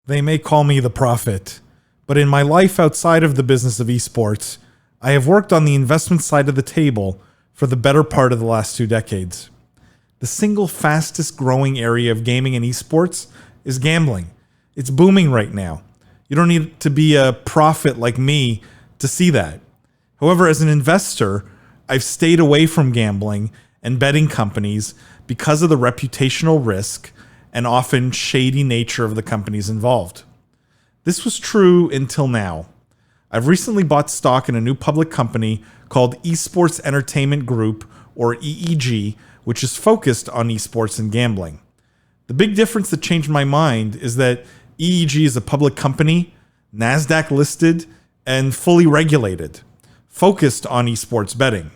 They may call me the prophet, but in my life outside of the business of esports, I have worked on the investment side of the table for the better part of the last 2 decades. The single fastest growing area of gaming and esports is gambling. It's booming right now. You don't need to be a prophet like me to see that. However, as an investor, I've stayed away from gambling and betting companies because of the reputational risk and often shady nature of the companies involved. This was true until now. I've recently bought stock in a new public company called Esports Entertainment Group, or EEG, which is focused on esports and gambling. The big difference that changed my mind is that EEG is a public company, NASDAQ listed, and fully regulated, focused on esports betting.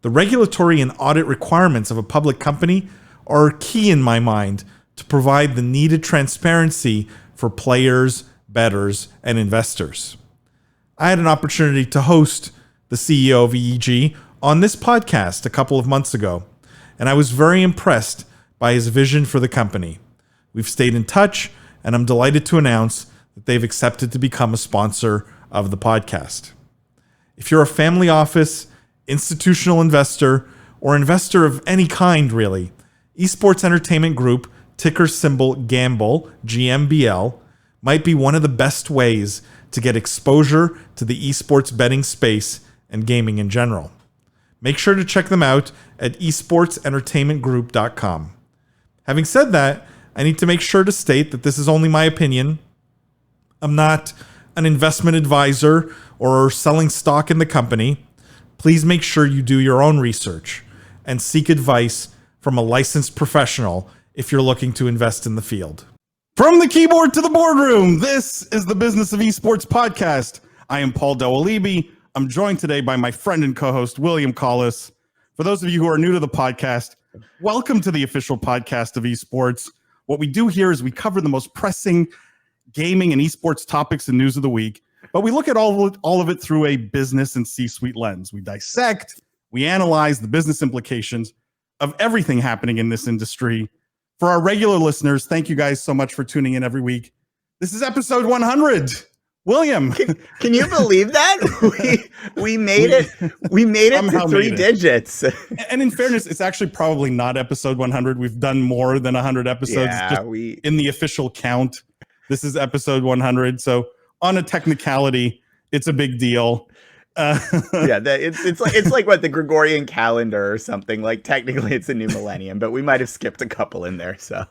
The regulatory and audit requirements of a public company are key in my mind to provide the needed transparency for players, bettors, and investors. I had an opportunity to host the CEO of EEG on this podcast a couple of months ago, and I was very impressed by his vision for the company. We've stayed in touch, and I'm delighted to announce that they've accepted to become a sponsor of the podcast. If you're a family office, institutional investor, or investor of any kind, really, Esports Entertainment Group, ticker symbol GAMBLE, GMBL, might be one of the best ways to get exposure to the esports betting space and gaming in general. Make sure to check them out at esportsentertainmentgroup.com. Having said that, I need to make sure to state that this is only my opinion. I'm not an investment advisor or selling stock in the company. Please make sure you do your own research and seek advice from a licensed professional if you're looking to invest in the field. From the keyboard to the boardroom, this is the Business of Esports podcast. I am Paul Dowalibi. I'm joined today by my friend and co-host, William Collis. For those of you who are new to the podcast, welcome to the official podcast of esports. What we do here is we cover the most pressing gaming and esports topics and news of the week, but we look at all of it through a business and C-suite lens. We dissect, we analyze the business implications of everything happening in this industry. For our regular listeners, thank you guys so much for tuning in every week. This is episode 100. William, can you believe that? We made it. We made it to 3 digits. And in fairness, it's actually probably not episode 100. We've done more than 100 episodes. Yeah, in the official count, this is episode 100. So on a technicality, it's a big deal. It's like what, the Gregorian calendar or something. Like technically it's a new millennium, but we might have skipped a couple in there. So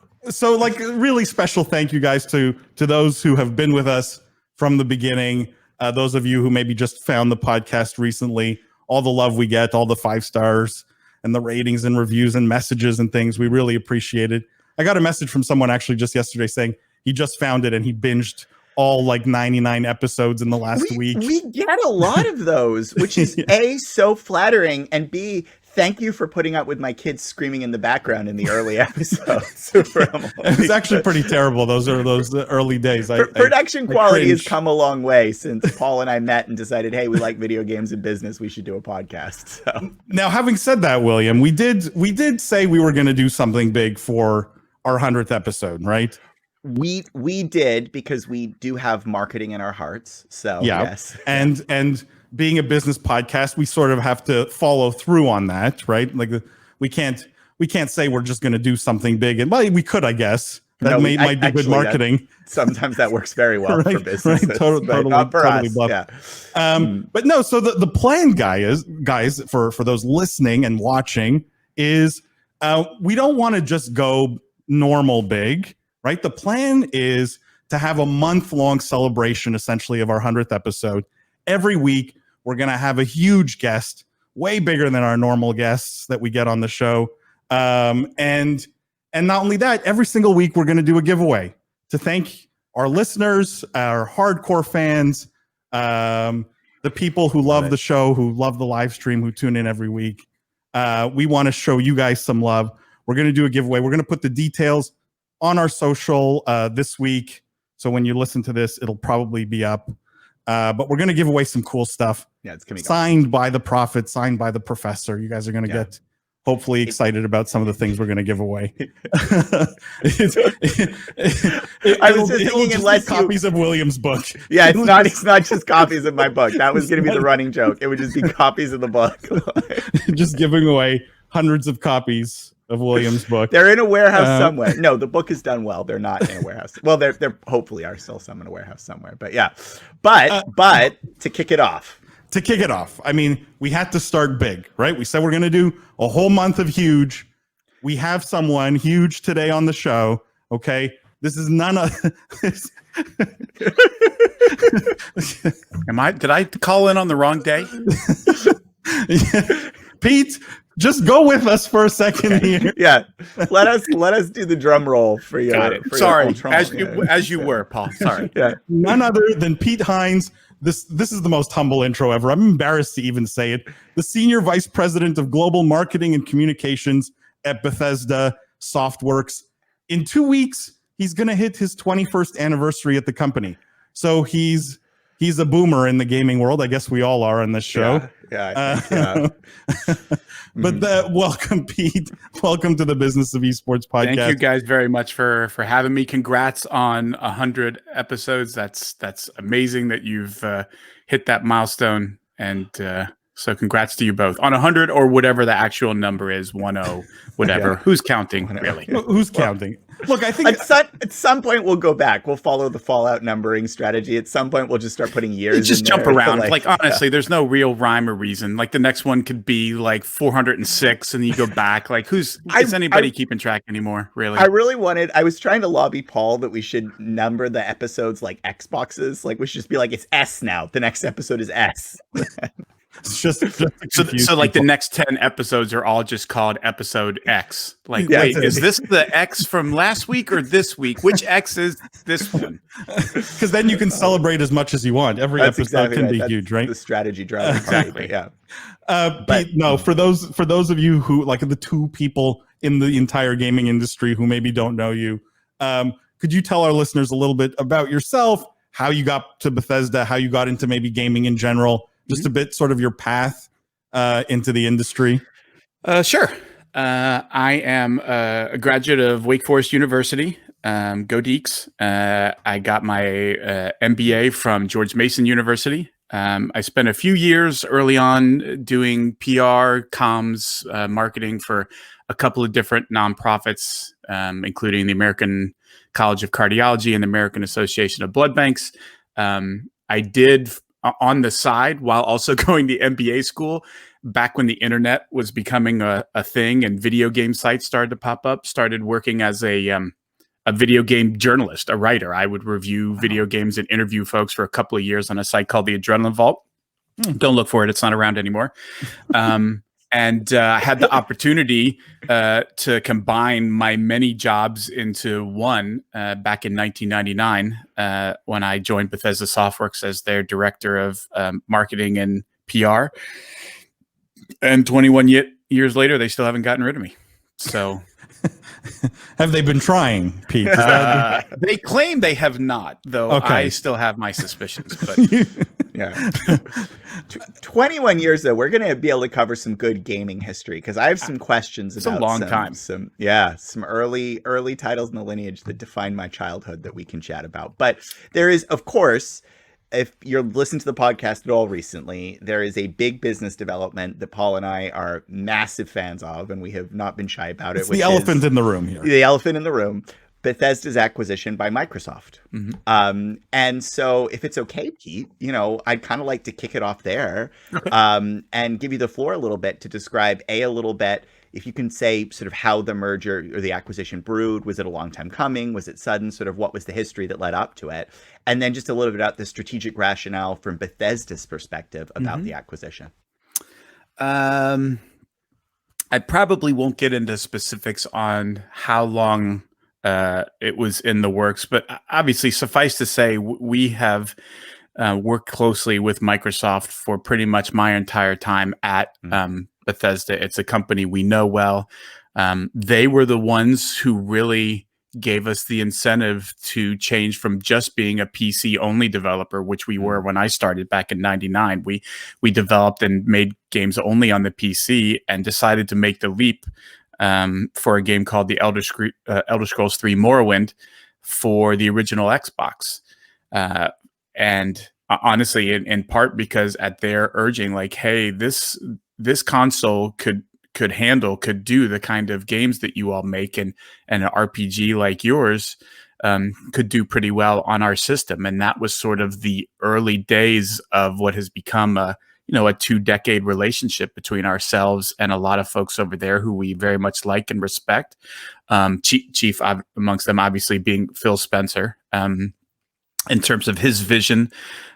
like really special thank you guys to those who have been with us from the beginning. Those of you who maybe just found the podcast recently, all the love we get, all the 5 stars and the ratings and reviews and messages and things, we really appreciate it. I got a message from someone actually just yesterday saying he just found it and he binged all like 99 episodes in the last week. We get a lot of those, which is yeah. A, so flattering, and B, thank you for putting up with my kids screaming in the background in the early episodes. It's actually pretty terrible. Those early days. Production quality has come a long way since Paul and I met and decided, hey, we like video games and business. We should do a podcast. So. Now, having said that, William, we did say we were going to do something big for our 100th episode, right? We did, because we do have marketing in our hearts. So yeah. Yes. And being a business podcast, we sort of have to follow through on that, right? Like we can't say we're just going to do something big, and well, we could, I guess. That might be good marketing. Sometimes that works very well right, for businesses, right, totally, not for us. Yeah. But no, so the plan, guys, for those listening and watching is we don't want to just go normal big. Right. The plan is to have a month-long celebration, essentially, of our 100th episode. Every week, we're going to have a huge guest, way bigger than our normal guests that we get on the show. And not only that, every single week, we're going to do a giveaway to thank our listeners, our hardcore fans, the people who love the show, who love the live stream, who tune in every week. We want to show you guys some love. We're going to do a giveaway. We're going to put the details on our social this week. So when you listen to this, it'll probably be up. But we're going to give away some cool stuff. Yeah, it's coming. Signed by the prophet, signed by the professor. You guys are going to get hopefully excited about some of the things we're going to give away. I was just thinking, unless copies of William's book. Yeah, it's not just copies of my book. That was going to be the running joke. It would just be copies of the book. Just giving away hundreds of copies of William's book. They're in a warehouse somewhere. No, the book is done well. They're not in a warehouse. Well, there hopefully are still some in a warehouse somewhere. But yeah, but to kick it off. I mean, we had to start big, right? We said we're going to do a whole month of huge. We have someone huge today on the show. Okay, this is none of. Did I call in on the wrong day? Pete, just go with us for a second here. Yeah, let us do the drum roll for you. Sorry, as you were, Paul. Sorry. Yeah. None other than Pete Hines. This is the most humble intro ever. I'm embarrassed to even say it. The Senior Vice President of Global Marketing and Communications at Bethesda Softworks. In 2 weeks, he's going to hit his 21st anniversary at the company. So he's a boomer in the gaming world. I guess we all are on this show. Yeah. But welcome, Pete. Welcome to the Business of Esports podcast. Thank you guys very much for having me. Congrats on 100 episodes. That's amazing that you've hit that milestone. And so congrats to you both on 100 or whatever the actual number is, 10, whatever. Who's counting, really? Who's counting? Look, I think at some point we'll go back. We'll follow the Fallout numbering strategy. At some point we'll just start putting years. Just jump around. Like honestly, there's no real rhyme or reason. Like the next one could be like 406, and then you go back. Like is anybody keeping track anymore? Really? I was trying to lobby Paul that we should number the episodes like Xboxes. Like we should just be like, it's S now. The next episode is S. It's just so like the next 10 episodes are all just called episode X. Like, wait, is this the X from last week or this week? Which X is this one? Because then you can celebrate as much as you want. Every episode can be huge, right? The strategy drive. Exactly. Yeah. Pete, no, for those of you who like the two people in the entire gaming industry who maybe don't know you, could you tell our listeners a little bit about yourself, how you got to Bethesda, how you got into maybe gaming in general? Just a bit sort of your path into the industry. Sure. I am a graduate of Wake Forest University. Go Deeks. I got my MBA from George Mason University. I spent a few years early on doing PR, comms, marketing for a couple of different nonprofits, including the American College of Cardiology and the American Association of Blood Banks. I did on the side while also going to MBA school back when the internet was becoming a thing and video game sites started to pop up, started working as a video game journalist, a writer. I would review video games and interview folks for a couple of years on a site called the Adrenaline Vault. Don't look for it. It's not around anymore. And I had the opportunity to combine my many jobs into one back in 1999 when I joined Bethesda Softworks as their director of marketing and PR. And 21 years later, they still haven't gotten rid of me. So have they been trying, Pete? They claim they have not, though. Okay. I still have my suspicions. But yeah, 21 years though, we're going to be able to cover some good gaming history because I have some questions about a long time. Some early titles in the lineage that define my childhood that we can chat about. But there is, of course, if you're listening to the podcast at all recently, there is a big business development that Paul and I are massive fans of, and we have not been shy about it. It's the elephant in the room here. The elephant in the room. Bethesda's acquisition by Microsoft. Mm-hmm. And so if it's okay, Pete, I'd kind of like to kick it off there and give you the floor a little bit to describe a little bit, if you can say sort of how the merger or the acquisition brewed. Was it a long time coming? Was it sudden? Sort of what was the history that led up to it? And then just a little bit about the strategic rationale from Bethesda's perspective about the acquisition. I probably won't get into specifics on how long it was in the works, but obviously suffice to say, we have worked closely with Microsoft for pretty much my entire time at Bethesda. It's a company we know well. They were the ones who really gave us the incentive to change from just being a PC only developer, which we were when I started back in '99. We developed and made games only on the PC, and decided to make the leap for a game called the Elder Scrolls 3 Morrowind for the original Xbox. And honestly, in part because at their urging, like, hey, this console could do the kind of games that you all make, and an RPG like yours could do pretty well on our system. And that was sort of the early days of what has become a 2-decade relationship between ourselves and a lot of folks over there who we very much like and respect. Chief amongst them, obviously, being Phil Spencer, in terms of his vision,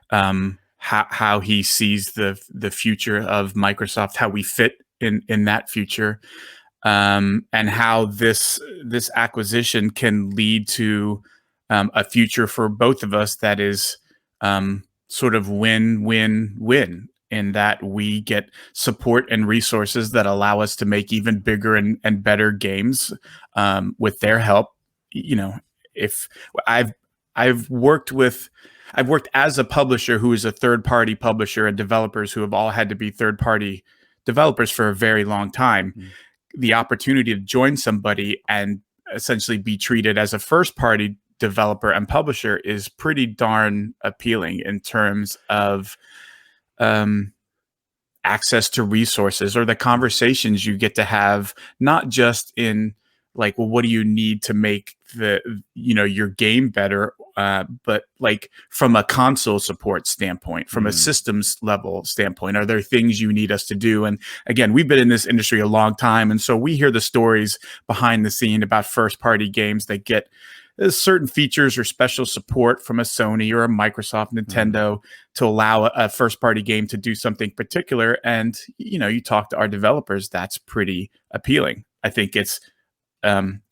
how he sees the future of Microsoft, how we fit in that future, and how this acquisition can lead to a future for both of us that is sort of win-win-win, in that we get support and resources that allow us to make even bigger and better games with their help. If I've worked as a publisher who is a third-party publisher, and developers who have all had to be third-party developers for a very long time. The opportunity to join somebody and essentially be treated as a first-party developer and publisher is pretty darn appealing in terms of access to resources, or the conversations you get to have, not just in like, well, what do you need to make your game better, but like from a console support standpoint, from a systems level standpoint, are there things you need us to do? And again, we've been in this industry a long time, and so we hear the stories behind the scene about first party games that get certain features or special support from a Sony or a Microsoft, Nintendo, to allow a first party game to do something particular. And you talk to our developers, that's pretty appealing. I think it's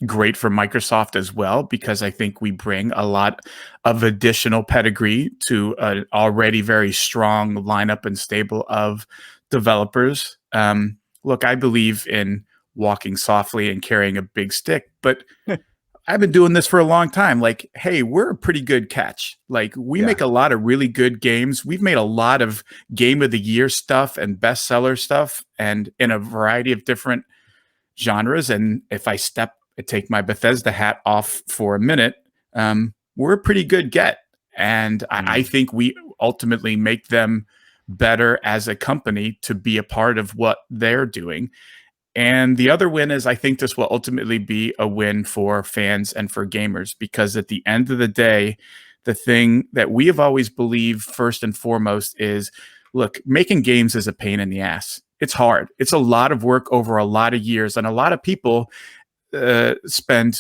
great for Microsoft as well, because I think we bring a lot of additional pedigree to an already very strong lineup and stable of developers. Look, I believe in walking softly and carrying a big stick, but I've been doing this for a long time. Like, hey, we're a pretty good catch. Like, we make a lot of really good games. We've made a lot of Game of the Year stuff and bestseller stuff, and in a variety of different genres. And if I take my Bethesda hat off for a minute, we're a pretty good get. And I think we ultimately make them better as a company to be a part of what they're doing. And the other win is, I think this will ultimately be a win for fans and for gamers, because at the end of the day, the thing that we have always believed first and foremost is, look, making games is a pain in the ass. It's hard. It's a lot of work over a lot of years. And a lot of people spend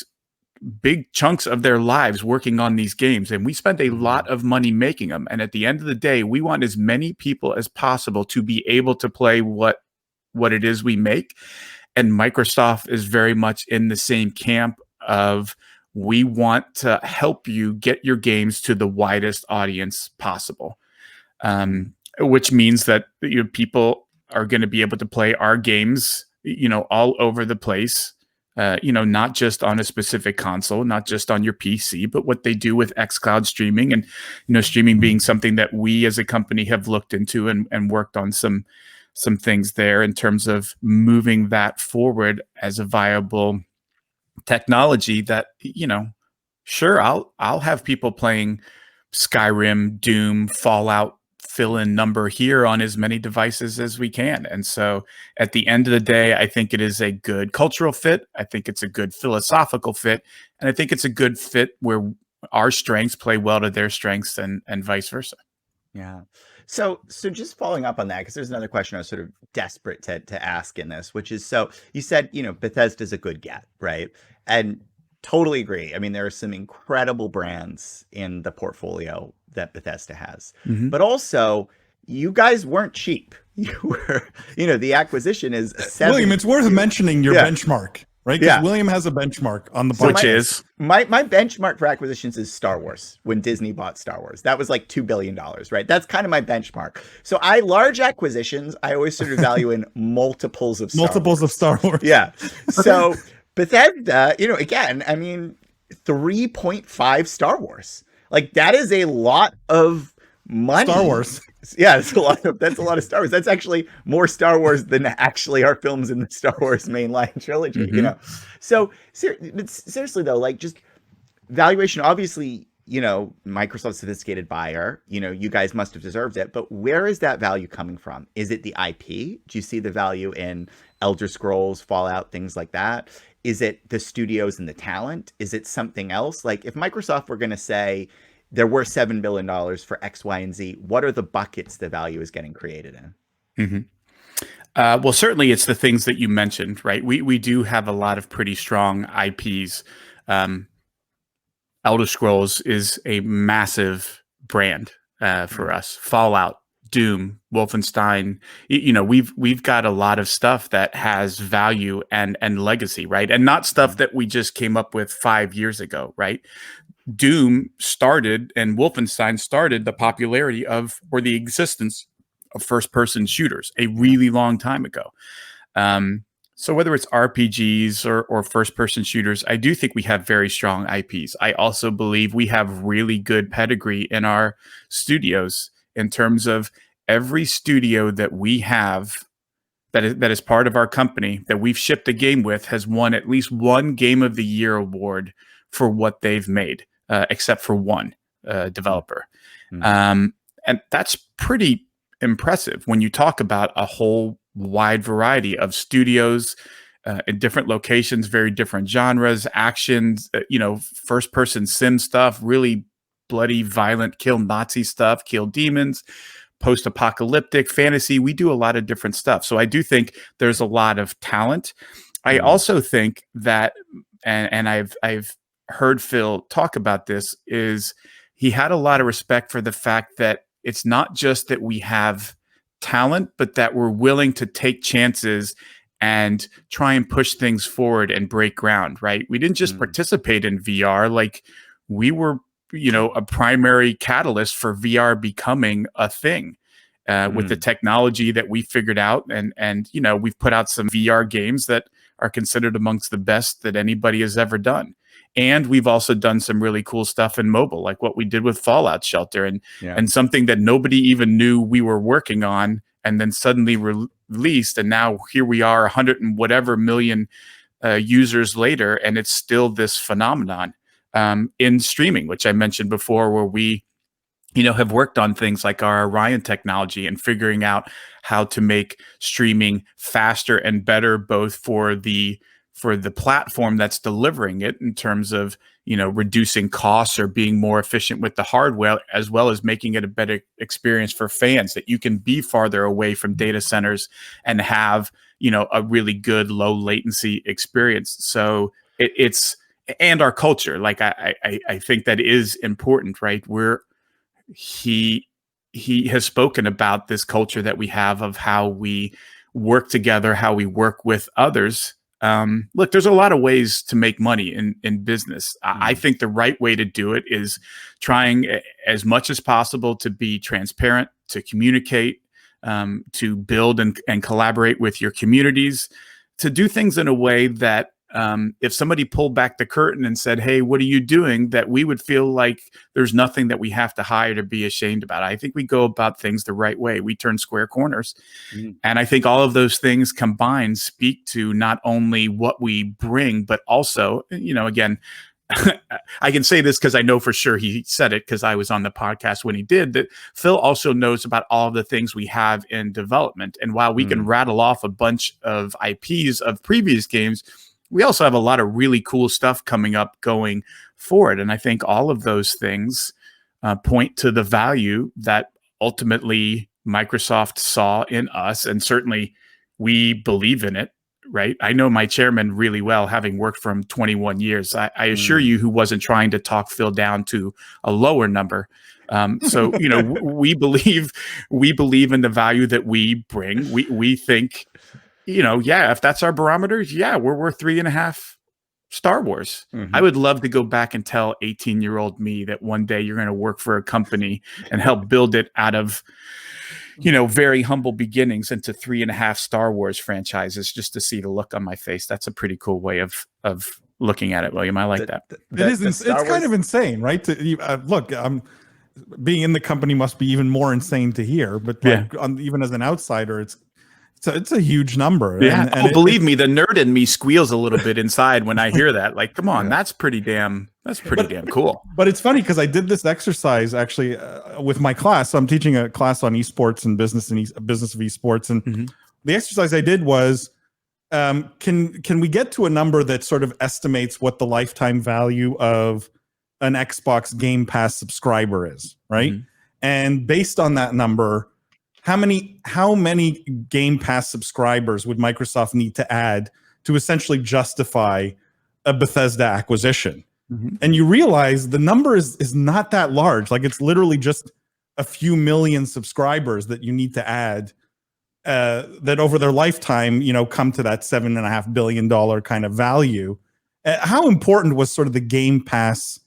big chunks of their lives working on these games. And we spend a lot of money making them. And at the end of the day, we want as many people as possible to be able to play what it is we make. And Microsoft is very much in the same camp of, we want to help you get your games to the widest audience possible. Which means that people are going to be able to play our games, all over the place, not just on a specific console, not just on your PC, but what they do with xCloud streaming, and, streaming being something that we as a company have looked into and worked on some things there in terms of moving that forward as a viable technology that, sure, I'll have people playing Skyrim, Doom, Fallout, fill in number here on as many devices as we can. And so at the end of the day, I think it is a good cultural fit. I think it's a good philosophical fit. And I think it's a good fit where our strengths play well to their strengths, and vice versa. Yeah. So just following up on that, because there's another question I was sort of desperate to ask in this, which is, so you said, Bethesda's a good get, right? And totally agree. I mean, there are some incredible brands in the portfolio that Bethesda has, but also you guys weren't cheap. You were, the acquisition is William, it's worth mentioning your benchmark, right? Because William has a benchmark on the podcast. Which is my benchmark for acquisitions is Star Wars. When Disney bought Star Wars, that was like $2 billion, right? That's kind of my benchmark. So large acquisitions, I always sort of value in multiples of Star Wars. Of Star Wars. Yeah. So Bethesda, again, I mean, 3.5 Star Wars. Like, that is a lot of money. Star Wars. Yeah, that's a lot of Star Wars. That's actually more Star Wars than actually are films in the Star Wars mainline trilogy, you know? So seriously though, like, just valuation, obviously, you know, Microsoft's sophisticated buyer, you know, you guys must have deserved it, but where is that value coming from? Is it the IP? Do you see the value in Elder Scrolls, Fallout, things like that? Is it the studios and the talent? Is it something else? Like, if Microsoft were going to say they're worth $7 billion for X, Y, and Z, what are the buckets the value is getting created in? Well, certainly it's the things that you mentioned, right? We do have a lot of pretty strong IPs. Elder Scrolls is a massive brand for us. Fallout, Doom, Wolfenstein. You know, we've got a lot of stuff that has value and legacy, right? And not stuff that we just came up with 5 years ago, right? Doom started and Wolfenstein started the popularity of, or the existence of, first-person shooters a really long time ago. So whether it's RPGs or first-person shooters, I do think we have very strong IPs. I also believe we have really good pedigree in our studios in terms of every studio that we have that is part of our company that we've shipped a game with has won at least one Game of the Year award for what they've made, except for one developer. And that's pretty impressive when you talk about a whole wide variety of studios in different locations, very different genres, actions, you know, first person sim stuff, really bloody, violent, kill Nazi stuff, kill demons, post-apocalyptic fantasy. We do a lot of different stuff. So I do think there's a lot of talent. I also think that, and I've heard Phil talk about this, is he had a lot of respect for the fact that it's not just that we have talent, but that we're willing to take chances and try and push things forward and break ground, right? We didn't just participate in VR. Like, we were, you know, a primary catalyst for VR becoming a thing with the technology that we figured out. And, you know, we've put out some VR games that are considered amongst the best that anybody has ever done. And we've also done some really cool stuff in mobile, like what we did with Fallout Shelter and something that nobody even knew we were working on, and then suddenly released. And now here we are, 100 and whatever million users later, and it's still this phenomenon in streaming, which I mentioned before, where we, you know, have worked on things like our Orion technology and figuring out how to make streaming faster and better, both for the platform that's delivering it in terms of, you know, reducing costs or being more efficient with the hardware, as well as making it a better experience for fans, that you can be farther away from data centers and have, you know, a really good low latency experience. So it's and our culture, like I think that is important, right? He has spoken about this culture that we have of how we work together, how we work with others. Look, there's a lot of ways to make money in business. I think the right way to do it is trying as much as possible to be transparent, to communicate, to build and collaborate with your communities, to do things in a way that if somebody pulled back the curtain and said, "Hey, what are you doing?" that we would feel like there's nothing that we have to hide or be ashamed about. I think we go about things the right way. We turn square corners. And I think all of those things combined speak to not only what we bring, but also, you know, again, I can say this because I know for sure he said it because I was on the podcast when he did, that Phil also knows about all of the things we have in development. And while we can rattle off a bunch of IPs of previous games, we also have a lot of really cool stuff coming up going forward. And I think all of those things point to the value that ultimately Microsoft saw in us. And certainly we believe in it, right? I know my chairman really well, having worked for him 21 years. I assure you, who wasn't trying to talk Phil down to a lower number. So, you know, we believe in the value that we bring. We think, you know, yeah, if that's our barometers, yeah, we're worth 3.5 Star Wars. I would love to go back and tell 18-year-old me that one day you're going to work for a company and help build it out of, you know, very humble beginnings into 3.5 Star Wars franchises, just to see the look on my face. That's a pretty cool way of looking at it, William. I like that. It's kind of insane, right? Look, being in the company must be even more insane to hear, but like even as an outsider, it's a huge number. Yeah. And believe me, the nerd in me squeals a little bit inside when I hear that. Like, come on, that's pretty damn cool. But it's funny because I did this exercise actually with my class. So I'm teaching a class on esports and business of esports, and the exercise I did was, can we get to a number that sort of estimates what the lifetime value of an Xbox Game Pass subscriber is, right? And based on that number, how many Game Pass subscribers would Microsoft need to add to essentially justify a Bethesda acquisition? And you realize the number is not that large. Like, it's literally just a few million subscribers that you need to add that over their lifetime, come to that $7.5 billion kind of value. How important was sort of the Game Pass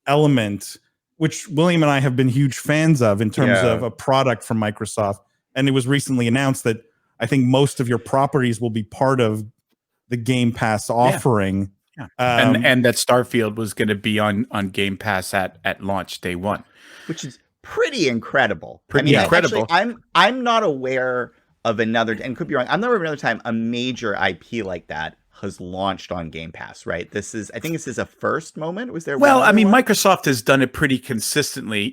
element, which William and I have been huge fans of in terms of a product from Microsoft? And it was recently announced that I think most of your properties will be part of the Game Pass offering. And that Starfield was going to be on Game Pass at launch day one, which is pretty incredible. Incredible. Actually, I'm not aware of another, and could be wrong, I'm not aware of another time a major IP like that has launched on Game Pass, right? I think this is a first moment. Was there? Well, I mean, Microsoft has done it pretty consistently.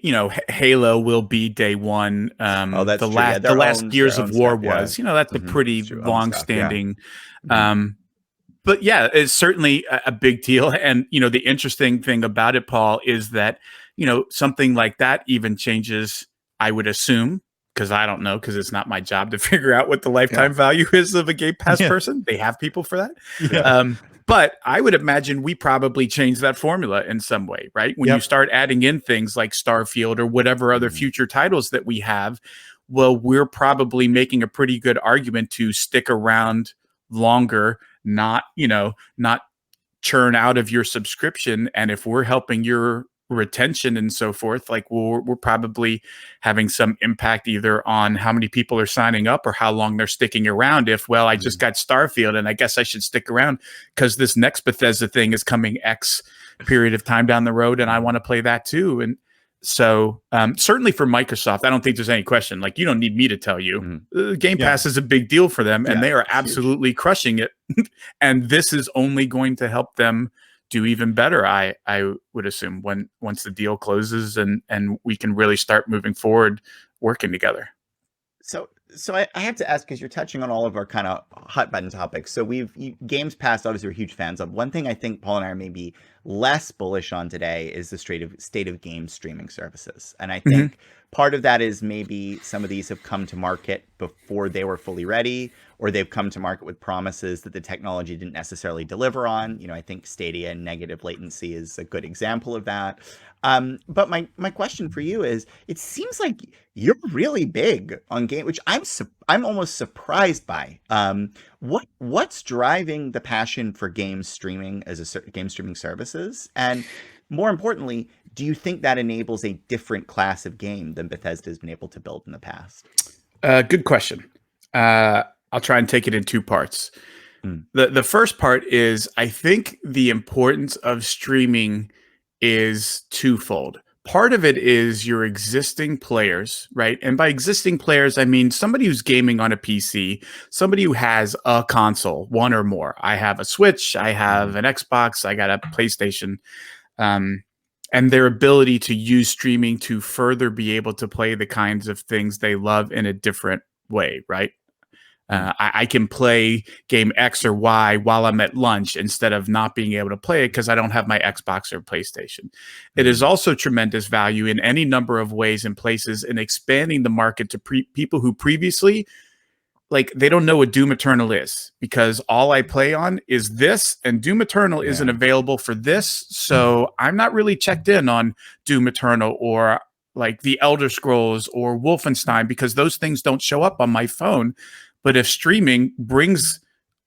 Halo will be day one. That's the last Gears of War was. That's a pretty long-standing. But yeah, it's certainly a big deal. And the interesting thing about it, Paul, is that something like that even changes, I would assume, because I don't know, because it's not my job to figure out what the lifetime value is of a Game Pass person. They have people for that. But I would imagine we probably change that formula in some way, right? When you start adding in things like Starfield or whatever other future titles that we have, well, we're probably making a pretty good argument to stick around longer, not churn out of your subscription. And if we're helping your retention and so forth, like we're probably having some impact either on how many people are signing up or how long they're sticking around. If, well, I just got Starfield and I guess I should stick around because this next Bethesda thing is coming X period of time down the road and I want to play that too. And so certainly for Microsoft, I don't think there's any question. Like, you don't need me to tell you, Game Pass is a big deal for them and they are absolutely crushing it. And this is only going to help them do even better, I would assume, once the deal closes and we can really start moving forward working together. So I have to ask, because you're touching on all of our kind of hot button topics. So Games Pass, obviously, we're huge fans of. One thing I think Paul and I are maybe less bullish on today is the state of game streaming services. And I think part of that is maybe some of these have come to market before they were fully ready, or they've come to market with promises that the technology didn't necessarily deliver on. I think Stadia and negative latency is a good example of that. But my question for you is, it seems like you're really big on game, which I'm almost surprised by. What's driving the passion for game streaming game streaming services? And more importantly, do you think that enables a different class of game than Bethesda has been able to build in the past? Good question. I'll try and take it in two parts. The first part is, I think the importance of streaming is twofold. Part of it is your existing players, right? And by existing players, I mean somebody who's gaming on a PC, somebody who has a console, one or more. I have a Switch, I have an Xbox, I got a PlayStation, and their ability to use streaming to further be able to play the kinds of things they love in a different way, right? I can play game X or Y while I'm at lunch instead of not being able to play it because I don't have my Xbox or PlayStation. It is also tremendous value in any number of ways and places in expanding the market to people who previously, like, they don't know what Doom Eternal is because all I play on is this, and Doom Eternal isn't available for this. So I'm not really checked in on Doom Eternal or like the Elder Scrolls or Wolfenstein because those things don't show up on my phone. But if streaming brings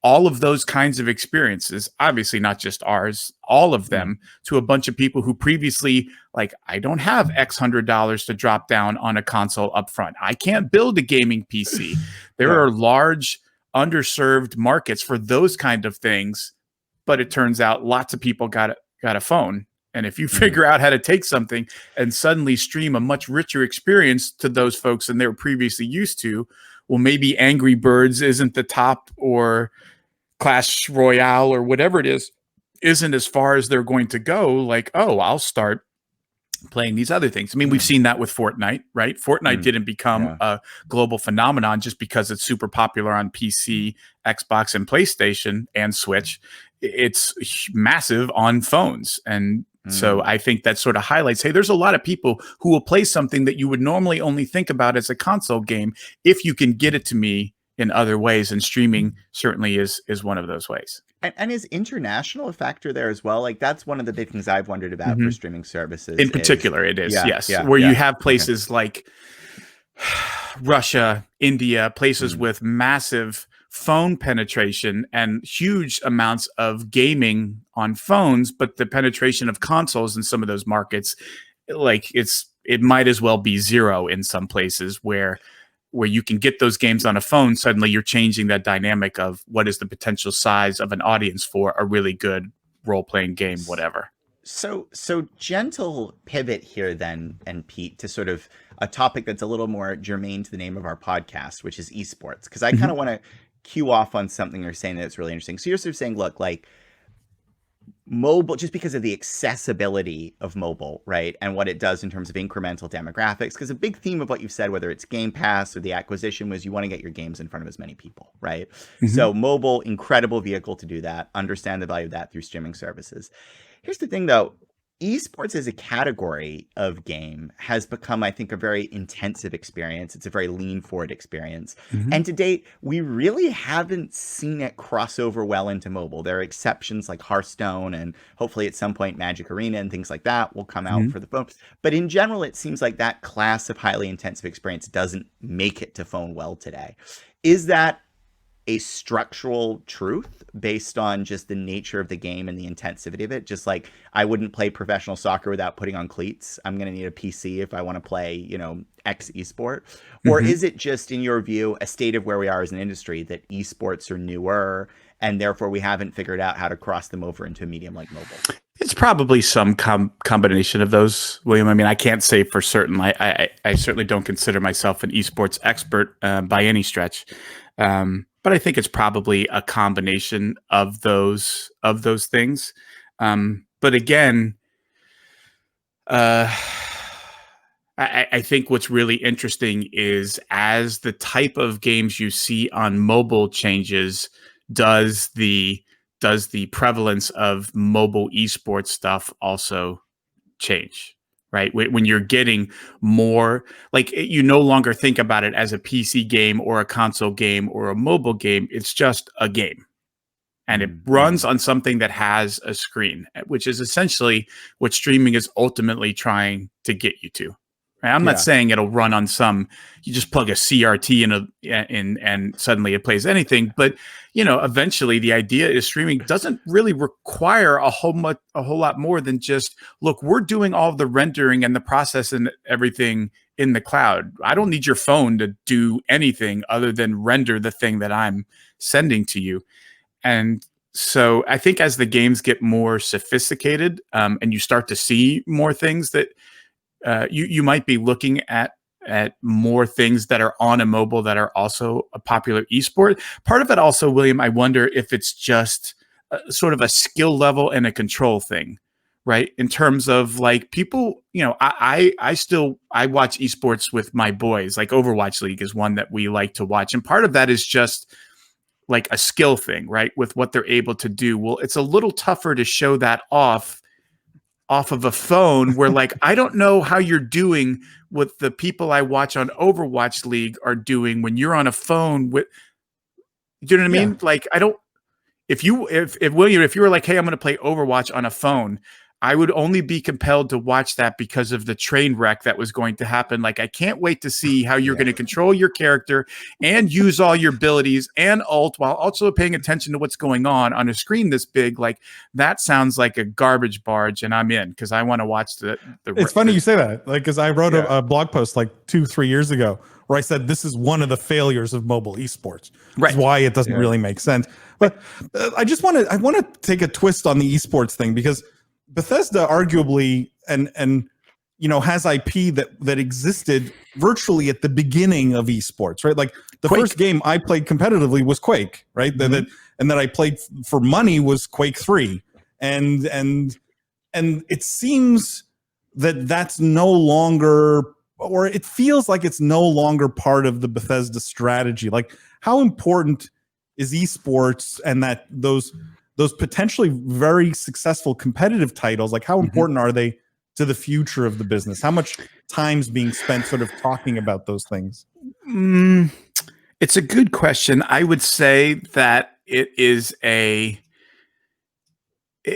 all of those kinds of experiences, obviously not just ours, all of them, to a bunch of people who previously, like, I don't have X $100 to drop down on a console up front. I can't build a gaming PC. There are large underserved markets for those kind of things. but it turns out lots of people got a phone. And if you figure out how to take something and suddenly stream a much richer experience to those folks than they were previously used to, well, maybe Angry Birds isn't the top, or Clash Royale or whatever it is, isn't as far as they're going to go. Like, oh, I'll start playing these other things. I mean, we've seen that with Fortnite, right? Fortnite didn't become a global phenomenon just because it's super popular on PC, Xbox, and PlayStation and Switch. It's massive on phones. And so I think that sort of highlights, hey, there's a lot of people who will play something that you would normally only think about as a console game if you can get it to me in other ways. And streaming certainly is one of those ways. And is international a factor there as well? Like, that's one of the big things I've wondered about for streaming services. In particular, it is, yes. Where you have places like Russia, India, places with massive phone penetration and huge amounts of gaming on phones, but the penetration of consoles in some of those markets, like it might as well be zero in some places where you can get those games on a phone. Suddenly you're changing that dynamic of what is the potential size of an audience for a really good role-playing game, whatever. So gentle pivot here then, and Pete, to sort of a topic that's a little more germane to the name of our podcast, which is esports. Because I kind of want to cue off on something you're saying that's really interesting. So you're sort of saying, look, like, mobile, just because of the accessibility of mobile, right? And what it does in terms of incremental demographics, because a big theme of what you've said, whether it's Game Pass or the acquisition, was you want to get your games in front of as many people, right? So mobile, incredible vehicle to do that. Understand the value of that through streaming services. Here's the thing though, esports as a category of game has become, I think, a very intensive experience. It's a very lean forward experience. And to date, we really haven't seen it cross over well into mobile. There are exceptions like Hearthstone, and hopefully at some point Magic Arena and things like that will come out for the phone. But in general, it seems like that class of highly intensive experience doesn't make it to phone well today. Is that a structural truth based on just the nature of the game and the intensity of it? Just like I wouldn't play professional soccer without putting on cleats. I'm going to need a PC if I want to play, X esport. Or is it just, in your view, a state of where we are as an industry that esports are newer and therefore we haven't figured out how to cross them over into a medium like mobile? It's probably some combination of those, William. I mean, I can't say for certain. I certainly don't consider myself an esports expert by any stretch. But I think it's probably a combination of those things. But again, I think what's really interesting is as the type of games you see on mobile changes, does the prevalence of mobile esports stuff also change? Right? When you're getting more, like, you no longer think about it as a PC game or a console game or a mobile game. It's just a game. And it runs on something that has a screen, which is essentially what streaming is ultimately trying to get you to. Right? I'm not saying it'll run on you just plug a CRT in and suddenly it plays anything. But, eventually the idea is streaming doesn't really require a whole lot more than just, look, we're doing all the rendering and the process and everything in the cloud. I don't need your phone to do anything other than render the thing that I'm sending to you. And so I think as the games get more sophisticated, and you start to see more things that you might be looking at more things that are on a mobile that are also a popular esport. Part of it also, William, I wonder if it's just sort of a skill level and a control thing, right? In terms of like people, I watch esports with my boys. Like Overwatch League is one that we like to watch. And part of that is just like a skill thing, right? With what they're able to do. Well, it's a little tougher to show that off of a phone where, like, I don't know how you're doing what the people I watch on Overwatch League are doing when you're on a phone with, do you know what I mean? Like, I don't, if William, if you were like, hey, I'm going to play Overwatch on a phone, I would only be compelled to watch that because of the train wreck that was going to happen. Like, I can't wait to see how you're going to control your character and use all your abilities and ult while also paying attention to what's going on a screen this big. Like, that sounds like a garbage barge, and I'm in because I want to watch the. It's funny you say that, like, because I wrote a blog post like 2-3 years ago where I said this is one of the failures of mobile esports. Right. That's why it doesn't really make sense. But I want to take a twist on the esports thing, because Bethesda arguably and has IP that existed virtually at the beginning of esports, right? Like the Quake. first game I played competitively was Quake, right? And that I played for money was Quake 3. And it seems that that's no longer, or it feels like it's no longer part of the Bethesda strategy. Like, how important is esports and that those potentially very successful competitive titles, like how important are they to the future of the business? How much time's being spent sort of talking about those things? It's a good question. I would say that it is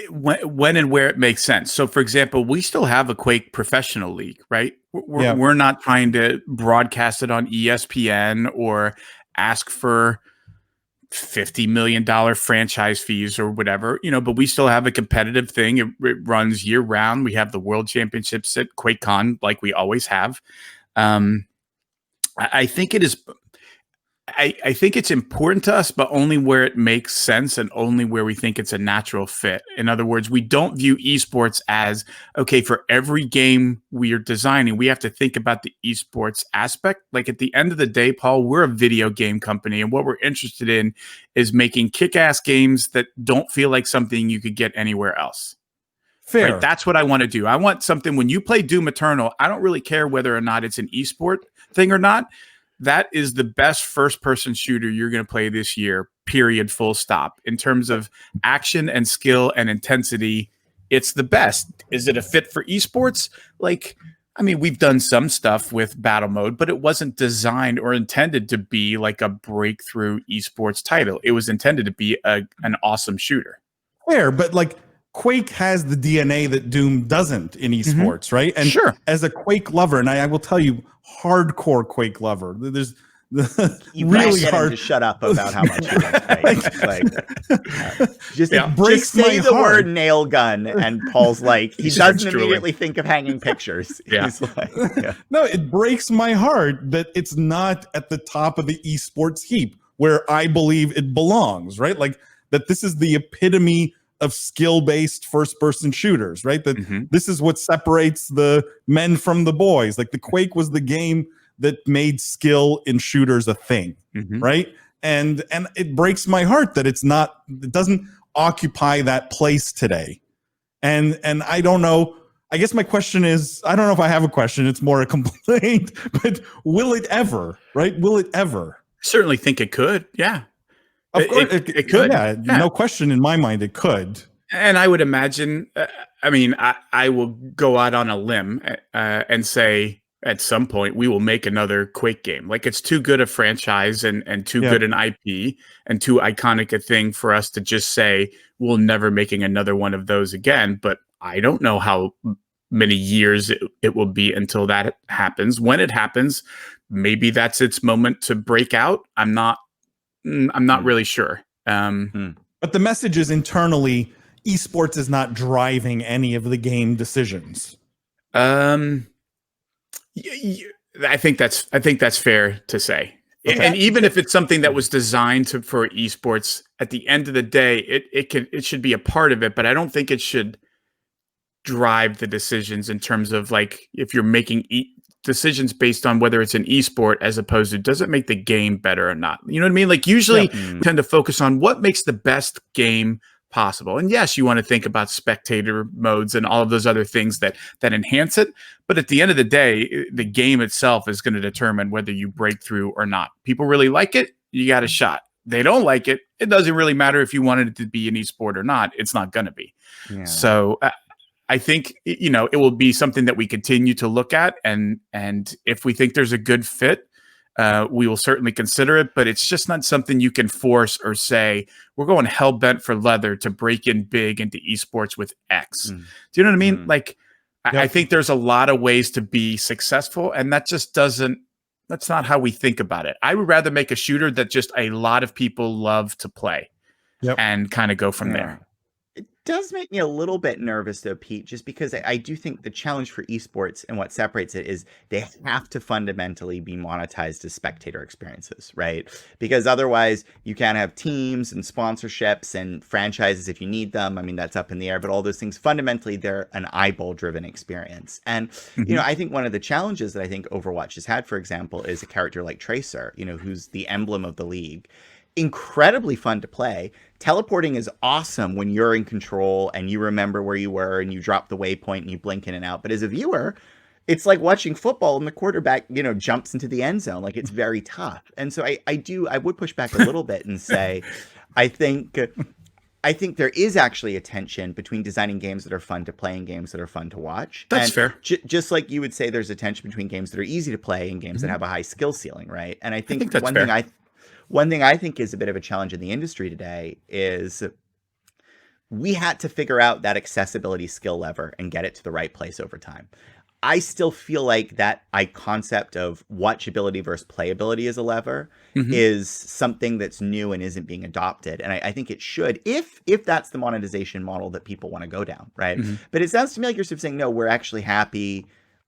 when and where it makes sense. So, for example, we still have a Quake professional league, right? We're not trying to broadcast it on ESPN or ask for $50 million franchise fees or whatever, but we still have a competitive thing. It runs year round. We have the world championships at QuakeCon like we always have. I think it is. I think it's important to us, but only where it makes sense and only where we think it's a natural fit. In other words, we don't view esports as, okay, for every game we are designing, we have to think about the esports aspect. Like, at the end of the day, Paul, we're a video game company, and what we're interested in is making kick-ass games that don't feel like something you could get anywhere else. Fair. Right? That's what I want to do. I want something, when you play Doom Eternal, I don't really care whether or not it's an esport thing or not. That is the best first-person shooter you're going to play this year, period, full stop. In terms of action and skill and intensity, it's the best. Is it a fit for esports? Like, I mean, we've done some stuff with battle mode, but it wasn't designed or intended to be like a breakthrough esports title. It was intended to be an awesome shooter. Fair, but like, Quake has the DNA that Doom doesn't in esports, right? And sure, as a Quake lover, and I will tell you, hardcore Quake lover, there's you really get hard him to shut up about how much you like Quake. Just say the word nail gun, and Paul's like, he doesn't immediately think of hanging pictures. He's like, no, it breaks my heart that it's not at the top of the esports heap where I believe it belongs, right? Like, that this is the epitome of skill-based first-person shooters, right? That this is what separates the men from the boys. Like, the Quake was the game that made skill in shooters a thing, right? And it breaks my heart that it doesn't occupy that place today. And I don't know. I guess my question is, I don't know if I have a question. It's more a complaint, but will it ever, right? Will it ever? I certainly think it could. Yeah. Of course, it could. Yeah, no question in my mind, it could. And I would imagine, I will go out on a limb and say at some point we will make another Quake game. Like, it's too good a franchise and too good an IP and too iconic a thing for us to just say we're never making another one of those again. But I don't know how many years it will be until that happens. When it happens, maybe that's its moment to break out. I'm not really sure. But the message is internally, esports is not driving any of the game decisions. I think that's fair to say. Okay. And even if it's something that was designed for esports, at the end of the day, it should be a part of it, but I don't think it should drive the decisions in terms of, like, if you're making decisions based on whether it's an esport as opposed to does it make the game better or not. You know what I mean? Like, usually tend to focus on what makes the best game possible. And yes, you want to think about spectator modes and all of those other things that enhance it. But at the end of the day, the game itself is going to determine whether you break through or not. People really like it, you got a shot. They don't like it, it doesn't really matter if you wanted it to be an esport or not. It's not going to be. Yeah. So I think, it will be something that we continue to look at, and if we think there's a good fit, we will certainly consider it, but it's just not something you can force or say, we're going hell bent for leather to break in big into esports with X. Do you know what I mean? Like, I think there's a lot of ways to be successful, and that just that's not how we think about it. I would rather make a shooter that just a lot of people love to play and kind of go from there. It does make me a little bit nervous, though, Pete, just because I do think the challenge for esports and what separates it is they have to fundamentally be monetized as spectator experiences, right? Because otherwise you can't have teams and sponsorships and franchises if you need them. I mean, that's up in the air, but all those things, fundamentally, they're an eyeball-driven experience. And, you know, I think one of the challenges that I think Overwatch has had, for example, is a character like Tracer, you know, who's the emblem of the league. Incredibly fun to play. Teleporting is awesome when you're in control and you remember where you were and you drop the waypoint and you blink in and out. But as a viewer, it's like watching football and the quarterback, you know, jumps into the end zone. Like, it's very tough. And so I would push back a little bit and say, I think there is actually a tension between designing games that are fun to play and games that are fun to watch. That's fair. Just like you would say there's a tension between games that are easy to play and games that have a high skill ceiling, right? And I think that's fair. One thing I think is a bit of a challenge in the industry today is we had to figure out that accessibility skill lever and get it to the right place over time. I still feel like that concept of watchability versus playability as a lever is something that's new and isn't being adopted. And I think it should, if that's the monetization model that people want to go down, right? But it sounds to me like you're sort of saying, no, we're actually happy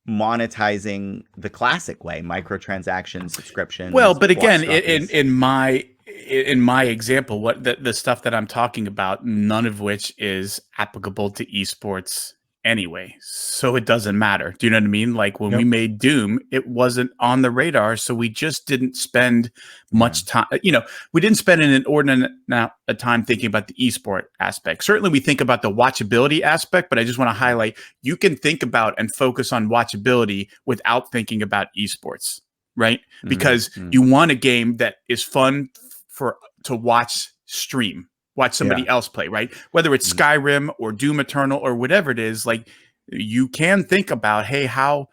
monetizing the classic way, microtransactions, subscriptions. Well, but again, in my example, what the stuff that I'm talking about, none of which is applicable to esports anyway, so it doesn't matter. Do you know what I mean? Like, when we made Doom, it wasn't on the radar, so we just didn't spend much time. You know, we didn't spend an inordinate amount of time thinking about the esport aspect. Certainly, we think about the watchability aspect, but I just want to highlight, you can think about and focus on watchability without thinking about esports, right? Because you want a game that is fun to watch somebody else play, right? Whether it's Skyrim or Doom Eternal or whatever it is, like, you can think about, hey, how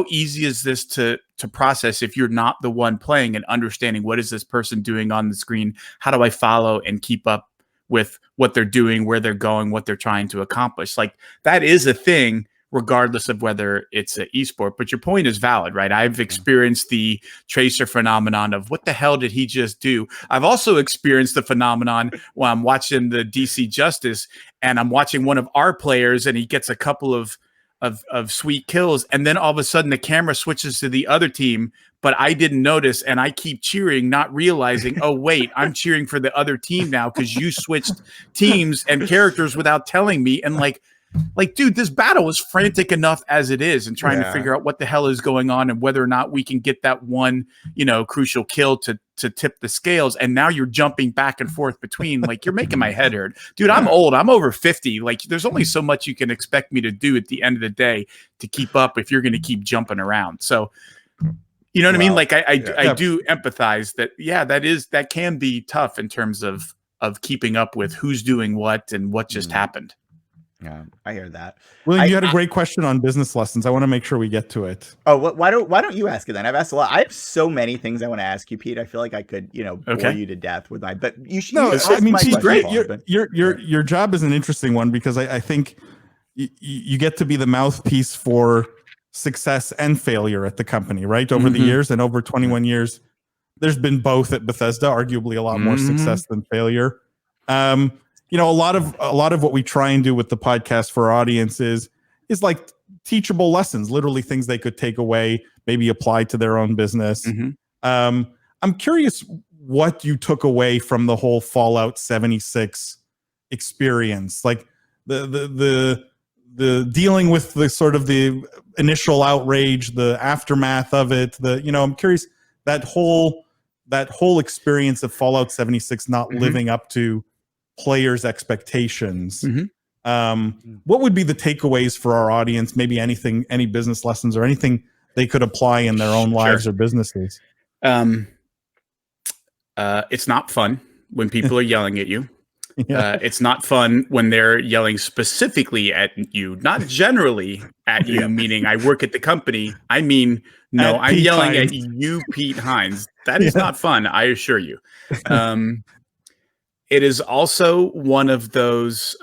easy is this to process if you're not the one playing, and understanding what is this person doing on the screen? How do I follow and keep up with what they're doing, where they're going, what they're trying to accomplish? Like, that is a thing, regardless of whether it's an esport. But your point is valid, right? I've experienced the Tracer phenomenon of, what the hell did he just do? I've also experienced the phenomenon when I'm watching the DC Justice and I'm watching one of our players and he gets a couple of sweet kills, and then all of a sudden the camera switches to the other team, but I didn't notice, and I keep cheering, not realizing, oh wait, I'm cheering for the other team now because you switched teams and characters without telling me. And like, dude, this battle is frantic enough as it is, and trying to figure out what the hell is going on and whether or not we can get that one, you know, crucial kill to tip the scales. And now you're jumping back and forth between, like, you're making my head hurt. Dude, I'm old. I'm over 50. Like, there's only so much you can expect me to do at the end of the day to keep up if you're going to keep jumping around. So, you know what I mean? Like, I do empathize that. Yeah, that can be tough in terms of keeping up with who's doing what and what just happened. Yeah, I hear that. William, you had a great question on business lessons. I want to make sure we get to it. Oh, why don't you ask it then? I've asked a lot. I have so many things I want to ask you, Pete. I feel like I could, you know, bore you to death with my. But you should. No, I mean, she's great. Your job is an interesting one, because I think you get to be the mouthpiece for success and failure at the company, right? Over the years, and over 21 years, there's been both at Bethesda. Arguably, a lot more success than failure. You know, a lot of what we try and do with the podcast for our audience is like teachable lessons, literally things they could take away, maybe apply to their own business. I'm curious what you took away from the whole Fallout 76 experience, like the dealing with the sort of the initial outrage, the aftermath of it. I'm curious, that whole experience of Fallout 76 not living up to players' expectations. What would be the takeaways for our audience? Maybe any business lessons or anything they could apply in their own lives or businesses? It's not fun when people are yelling at you. Yeah. It's not fun when they're yelling specifically at you, not generally at you, meaning I work at the company. I mean, no, At I'm Pete yelling at Hines. you, Pete Hines. That is Yeah. not fun, I assure you. It is also one of those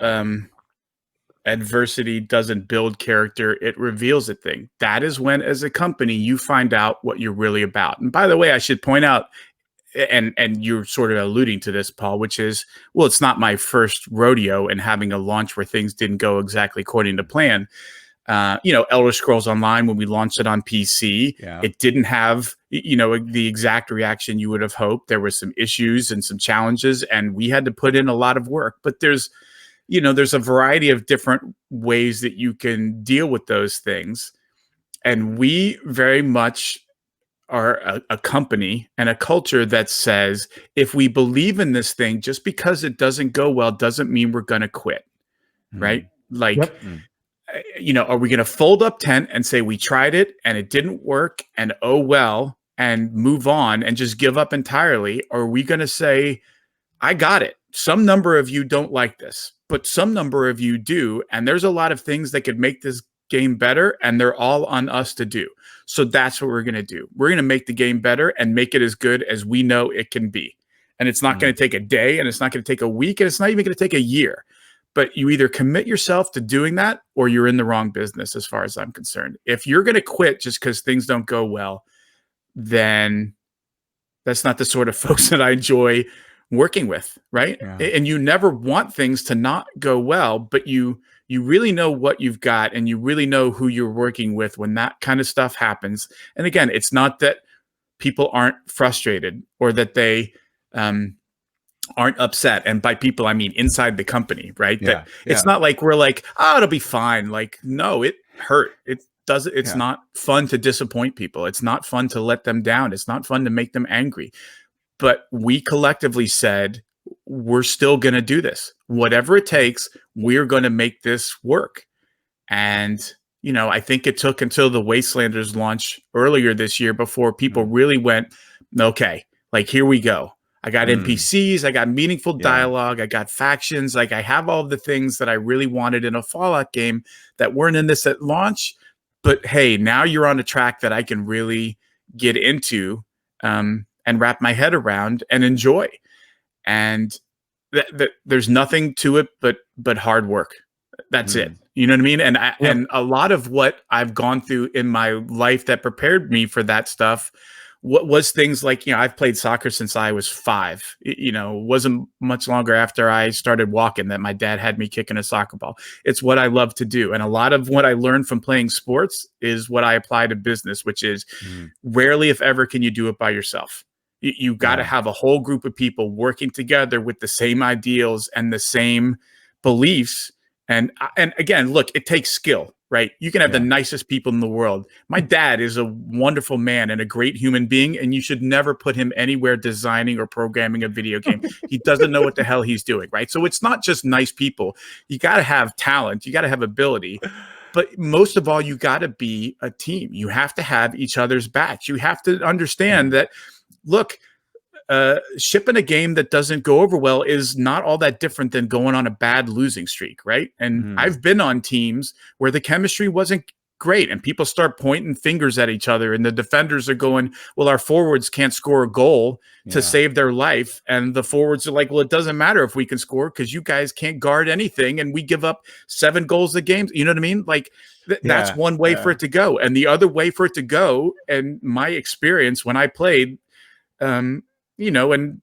adversity doesn't build character, it reveals a thing. That is when, as a company, you find out what you're really about. And by the way, I should point out, and you're sort of alluding to this, Paul, which is, well, it's not my first rodeo and having a launch where things didn't go exactly according to plan. Elder Scrolls Online, when we launched it on PC, it didn't have, the exact reaction you would have hoped. There were some issues and some challenges, and we had to put in a lot of work. But there's a variety of different ways that you can deal with those things. And we very much are a company and a culture that says, if we believe in this thing, just because it doesn't go well doesn't mean we're going to quit, right? Like, are we going to fold up tent and say we tried it and it didn't work and oh well, and move on and just give up entirely? Or are we going to say, I got it. Some number of you don't like this, but some number of you do. And there's a lot of things that could make this game better, and they're all on us to do. So that's what we're going to do. We're going to make the game better and make it as good as we know it can be. And it's not going to take a day, and it's not going to take a week, and it's not even going to take a year. But you either commit yourself to doing that, or you're in the wrong business, as far as I'm concerned. If you're going to quit just because things don't go well, then that's not the sort of folks that I enjoy working with, right? Yeah. And you never want things to not go well, but you really know what you've got, and you really know who you're working with when that kind of stuff happens. And again, it's not that people aren't frustrated or that they aren't upset. And by people, I mean inside the company, right? That it's not like we're like, oh, it'll be fine. Like, no, it hurt. It's not fun to disappoint people. It's not fun to let them down. It's not fun to make them angry. But we collectively said, we're still going to do this. Whatever it takes, we're going to make this work. And, I think it took until the Wastelanders launch earlier this year before people really went, okay, like, here we go. I got NPCs, I got meaningful dialogue, I got factions. Like, I have all the things that I really wanted in a Fallout game that weren't in this at launch. But hey, now you're on a track that I can really get into, and wrap my head around and enjoy. And there's nothing to it but hard work. That's it. You know what I mean? And and a lot of what I've gone through in my life that prepared me for that stuff was things like, I've played soccer since I was 5. It wasn't much longer after I started walking that my dad had me kicking a soccer ball. It's what I love to do. And a lot of what I learned from playing sports is what I apply to business, which is rarely, if ever, can you do it by yourself. You got to have a whole group of people working together with the same ideals and the same beliefs. And again, look, it takes skill, right? You can have the nicest people in the world. My dad is a wonderful man and a great human being, and you should never put him anywhere designing or programming a video game. He doesn't know what the hell he's doing, right? So it's not just nice people. You got to have talent. You got to have ability. But most of all, you got to be a team. You have to have each other's backs. You have to understand that, look, shipping a game that doesn't go over well is not all that different than going on a bad losing streak, right? And I've been on teams where the chemistry wasn't great and people start pointing fingers at each other and the defenders are going, well, our forwards can't score a goal to save their life. And the forwards are like, well, it doesn't matter if we can score because you guys can't guard anything and we give up 7 goals a game. You know what I mean? Like that's one way for it to go. And the other way for it to go, and my experience when I played, and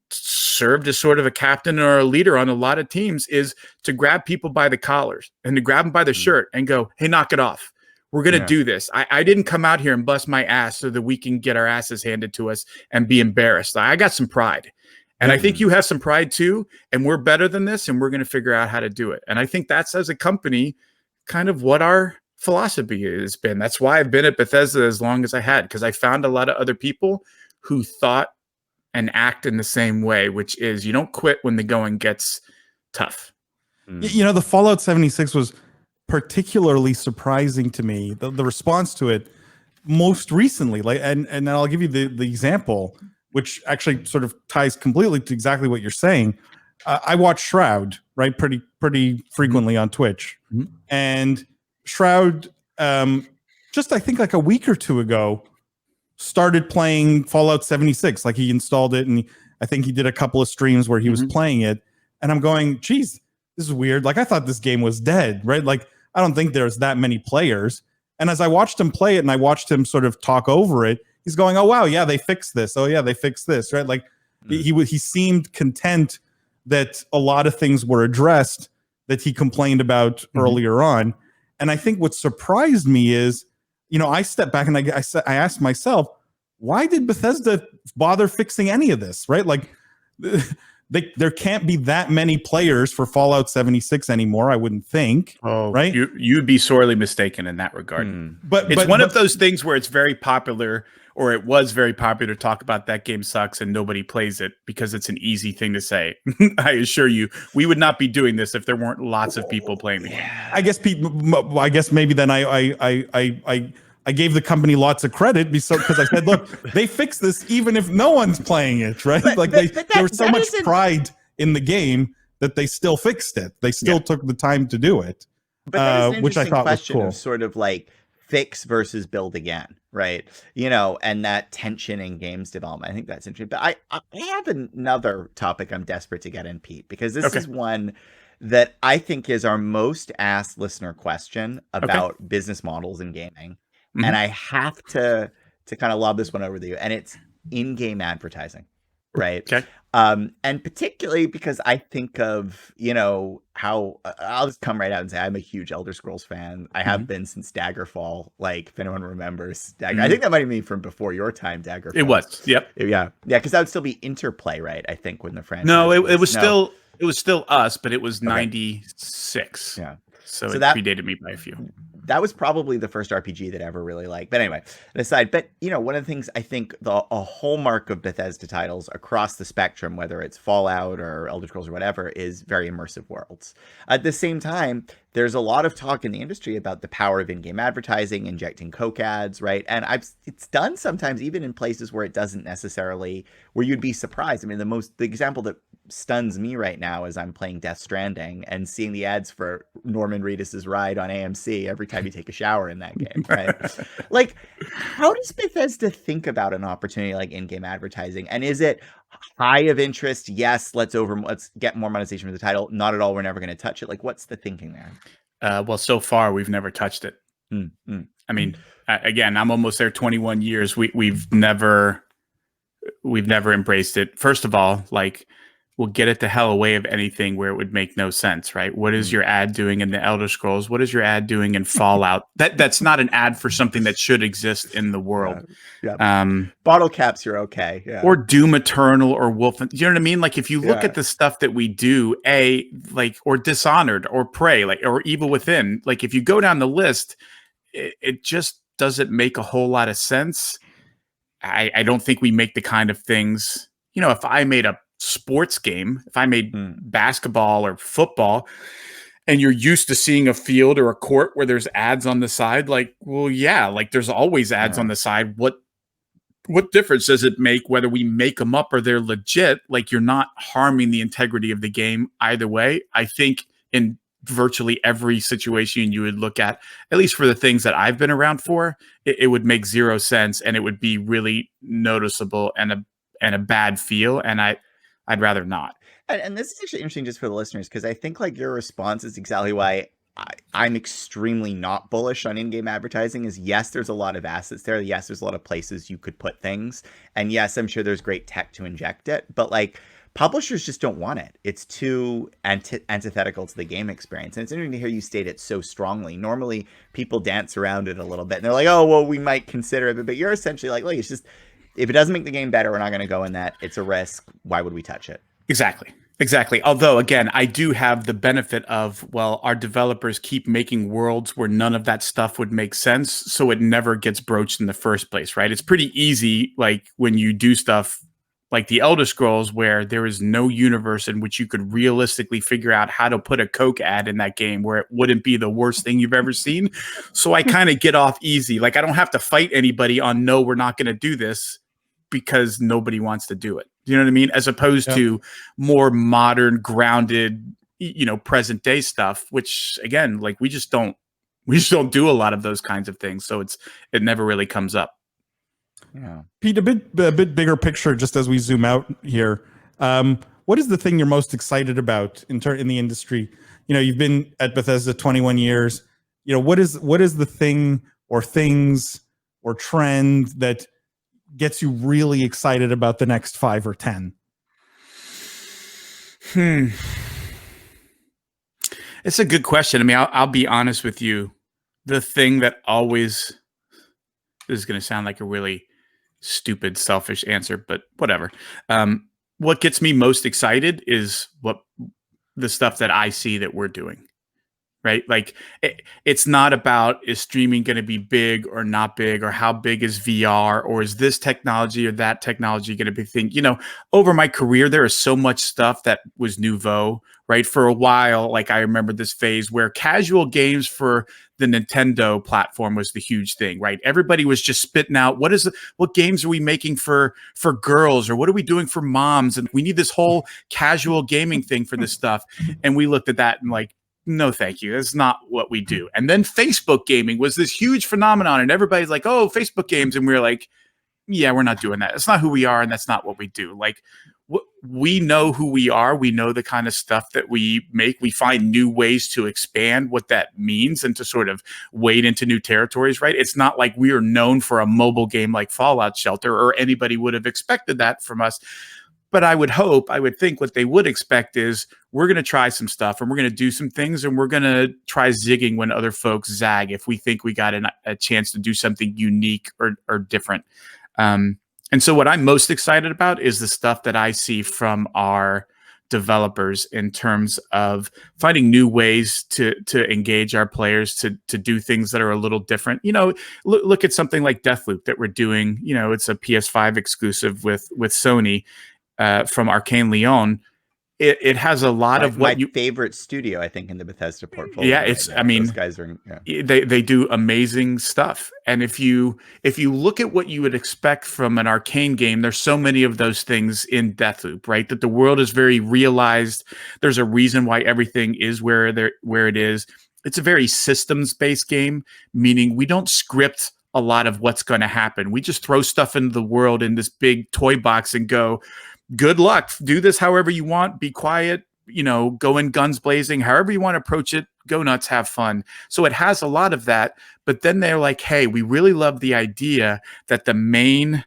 served as sort of a captain or a leader on a lot of teams, is to grab people by the collars and to grab them by the shirt and go, hey, knock it off. We're going to do this. I didn't come out here and bust my ass so that we can get our asses handed to us and be embarrassed. I got some pride. And I think you have some pride too. And we're better than this. And we're going to figure out how to do it. And I think that's, as a company, kind of what our philosophy has been. That's why I've been at Bethesda as long as I had, because I found a lot of other people who thought and act in the same way, which is you don't quit when the going gets tough. The Fallout 76 was particularly surprising to me, the response to it most recently. And I'll give you the example, which actually sort of ties completely to exactly what you're saying. I watch Shroud, right, pretty frequently on Twitch, and Shroud, just I think like a week or two ago, started playing Fallout 76. Like he installed it, and I think he did a couple of streams where he was playing it, and I'm going, geez, this is weird. Like I thought this game was dead, right? Like I don't think there's that many players. And as I watched him play it, and I watched him sort of talk over it, he's going, oh wow, yeah, they fixed this. Oh yeah, they fixed this, right? Like he seemed content that a lot of things were addressed that he complained about earlier on. And I think what surprised me is, I stepped back and I asked myself, why did Bethesda bother fixing any of this, right? Like there can't be that many players for Fallout 76 anymore, I wouldn't think. Oh, right? You'd be sorely mistaken in that regard. But it's one of those things where it's very popular, or it was very popular to talk about that game sucks and nobody plays it because it's an easy thing to say. I assure you, we would not be doing this if there weren't lots of people playing the game. I guess, Pete, I guess maybe then I gave the company lots of credit because I said, look, they fixed this even if no one's playing it, right? There was so much pride in the game that they still fixed it. They still took the time to do it, but that is an which I thought was cool. Of sort of like fix versus build again, right? And that tension in games development. I think that's interesting. But I have another topic I'm desperate to get in, Pete, because this is one that I think is our most asked listener question about business models in gaming. And I have to kind of lob this one over to you, and it's in-game advertising, right? Okay. And particularly because I think of, how I'll just come right out and say I'm a huge Elder Scrolls fan. I have been since Daggerfall, like if anyone remembers Dagger. I think that might have been from before your time, Daggerfall. It was. Yep. Yeah, because that would still be Interplay, right? I think when the franchise. No, it was still us, but it was 96. Yeah. So it predated me by a few. That was probably the first RPG that I ever really liked. But anyway, aside. But, one of the things I think a hallmark of Bethesda titles across the spectrum, whether it's Fallout or Elder Scrolls or whatever, is very immersive worlds. At the same time, there's a lot of talk in the industry about the power of in-game advertising, injecting Coke ads, right? And it's done sometimes even in places where it doesn't necessarily, where you'd be surprised. I mean, the example that stuns me right now is I'm playing Death Stranding and seeing the ads for Norman Reedus's ride on AMC every time you take a shower in that game, right? Like, how does Bethesda think about an opportunity like in-game advertising? And is it high of interest? Yes, let's get more monetization for the title. Not at all. We're never going to touch it. Like, what's the thinking there? Well, so far we've never touched it. I mean, again, I'm almost there. 21 years. We've never embraced it. First of all, like, we'll get it the hell away of anything where it would make no sense, right? What is your ad doing in the Elder Scrolls? What is your ad doing in Fallout? That's not an ad for something that should exist in the world. Bottle caps, you're okay. Yeah. Or Doom Eternal or Wolf. You know what I mean? Like if you look at the stuff that we do, or Dishonored or Prey, or Evil Within, like if you go down the list, it just doesn't make a whole lot of sense. I don't think we make the kind of things, if I made a sports game, if I made basketball or football, and you're used to seeing a field or a court where there's ads on the side, like, well, yeah, like there's always ads on the side. What difference does it make whether we make them up or they're legit? Like, you're not harming the integrity of the game either way. I think in virtually every situation you would look at least for the things that I've been around for, it would make zero sense, and it would be really noticeable and a bad feel. And I'd rather not. And this is actually interesting just for the listeners, because I think like your response is exactly why I'm extremely not bullish on in-game advertising. Is yes, there's a lot of assets there. Yes, there's a lot of places you could put things. And yes, I'm sure there's great tech to inject it. But like publishers just don't want it. It's too antithetical to the game experience. And it's interesting to hear you state it so strongly. Normally people dance around it a little bit and they're like, oh, well, we might consider it. But you're essentially like, look, it's just, if it doesn't make the game better, we're not going to go in that. It's a risk. Why would we touch it? Exactly. Although, again, I do have the benefit of, well, our developers keep making worlds where none of that stuff would make sense. So it never gets broached in the first place, right? It's pretty easy, like when you do stuff like the Elder Scrolls, where there is no universe in which you could realistically figure out how to put a Coke ad in that game where it wouldn't be the worst thing you've ever seen. So I kind of get off easy. Like, I don't have to fight anybody on, no, we're not going to do this, because nobody wants to do it. Do you know what I mean? As opposed to more modern, grounded, present day stuff, which again, like we just don't do a lot of those kinds of things. So it never really comes up. Yeah. Pete, a bit bigger picture, just as we zoom out here. What is the thing you're most excited about in the industry? You've been at Bethesda 21 years. What is the thing or things or trend that gets you really excited about the next 5 or 10? It's a good question. I mean, I'll be honest with you. The thing that always, this is going to sound like a really stupid, selfish answer, but whatever. What gets me most excited is the stuff that I see that we're doing. Right? Like it's not about is streaming going to be big or not big, or how big is VR, or is this technology or that technology going to be thing. Over my career, there is so much stuff that was nouveau, right? For a while, like I remember this phase where casual games for the Nintendo platform was the huge thing, right? Everybody was just spitting out, what games are we making for girls, or what are we doing for moms? And we need this whole casual gaming thing for this stuff. And we looked at that and like, no, thank you. That's not what we do. And then Facebook gaming was this huge phenomenon, and everybody's like, oh, Facebook games. And we were like, yeah, we're not doing that. That's not who we are, and that's not what we do. Like, we know who we are. We know the kind of stuff that we make. We find new ways to expand what that means and to sort of wade into new territories, right? It's not like we are known for a mobile game like Fallout Shelter, or anybody would have expected that from us. But I would think what they would expect is we're going to try some stuff, and we're going to do some things, and we're going to try zigging when other folks zag if we think we got a chance to do something unique or different. And so what I'm most excited about is the stuff that I see from our developers in terms of finding new ways to engage our players, to do things that are a little different. Look at something like Deathloop that we're doing. It's a PS5 exclusive with Sony. From Arcane Leon, it has a lot of what my favorite studio, I think, in the Bethesda portfolio. Yeah, it's. I mean, those guys are. Yeah. They do amazing stuff, and if you look at what you would expect from an Arcane game, there's so many of those things in Deathloop, right? That the world is very realized. There's a reason why everything is where it is. It's a very systems-based game, meaning we don't script a lot of what's going to happen. We just throw stuff into the world in this big toy box and go, good luck. Do this however you want. Be quiet. Go in guns blazing. However you want to approach it, go nuts, have fun. So it has a lot of that. But then they're like, hey, we really love the idea that the main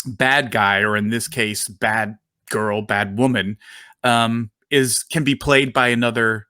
bad guy, or in this case, bad girl, bad woman, can be played by another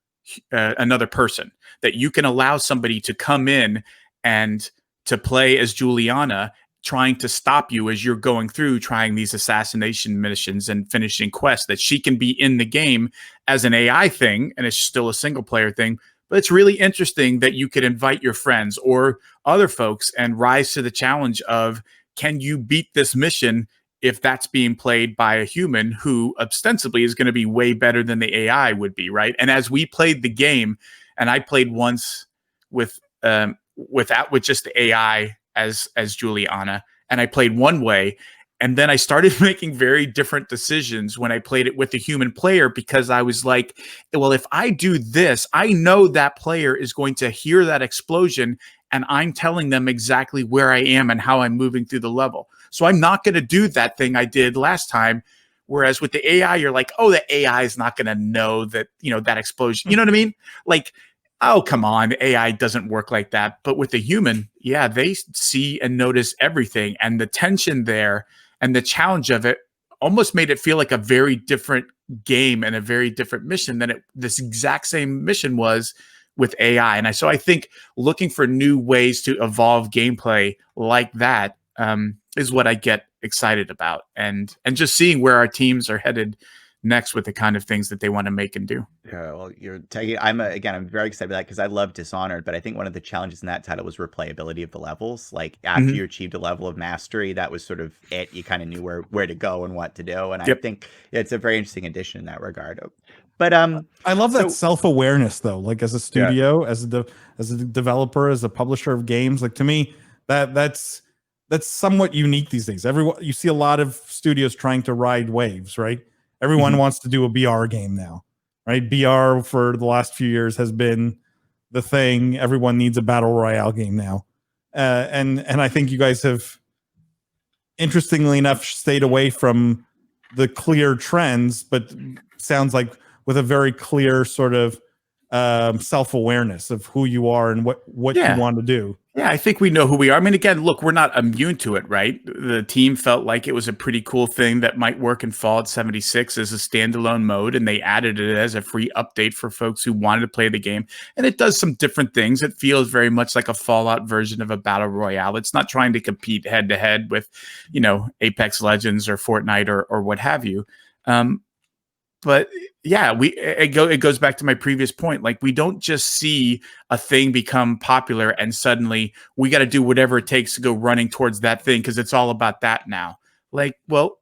person. That you can allow somebody to come in and to play as Juliana, trying to stop you as you're going through trying these assassination missions and finishing quests, that she can be in the game as an AI thing, and it's still a single player thing. But it's really interesting that you could invite your friends or other folks and rise to the challenge of, can you beat this mission if that's being played by a human who ostensibly is going to be way better than the AI would be, right? And as we played the game, and I played once with just the AI as Juliana, and I played one way, and then I started making very different decisions when I played it with a human player, because I was like, well, if I do this, I know that player is going to hear that explosion, and I'm telling them exactly where I am and how I'm moving through the level. So I'm not going to do that thing I did last time. Whereas with the AI, you're like, oh, the AI is not going to know that, that explosion. You know what I mean? Like, oh, come on, the AI doesn't work like that. But with the human, yeah, they see and notice everything. And the tension there and the challenge of it almost made it feel like a very different game and a very different mission than this exact same mission was with AI. And so I think looking for new ways to evolve gameplay like that is what I get excited about. And just seeing where our teams are headed next with the kind of things that they want to make and do. Yeah, well, I'm very excited about that, because I love Dishonored, but I think one of the challenges in that title was replayability of the levels. Like after you achieved a level of mastery, that was sort of it. You kind of knew where to go and what to do. And I think it's a very interesting addition in that regard. But I love that self-awareness though. Like as a studio, as a developer, as a publisher of games, like to me, that's that's somewhat unique these days. Everyone, you see a lot of studios trying to ride waves, right? Everyone wants to do a BR game now, right? BR for the last few years has been the thing. Everyone needs a battle royale game now, and I think you guys have, interestingly enough, stayed away from the clear trends, but sounds like with a very clear sort of self-awareness of who you are and what you want to do. Yeah, I think we know who we are. I mean, again, look, we're not immune to it, right? The team felt like it was a pretty cool thing that might work in Fallout 76 as a standalone mode, and they added it as a free update for folks who wanted to play the game. And it does some different things. It feels very much like a Fallout version of a battle royale. It's not trying to compete head to head with, Apex Legends or Fortnite or what have you. But yeah, it goes back to my previous point. Like, we don't just see a thing become popular and suddenly we got to do whatever it takes to go running towards that thing because it's all about that now. Like, well,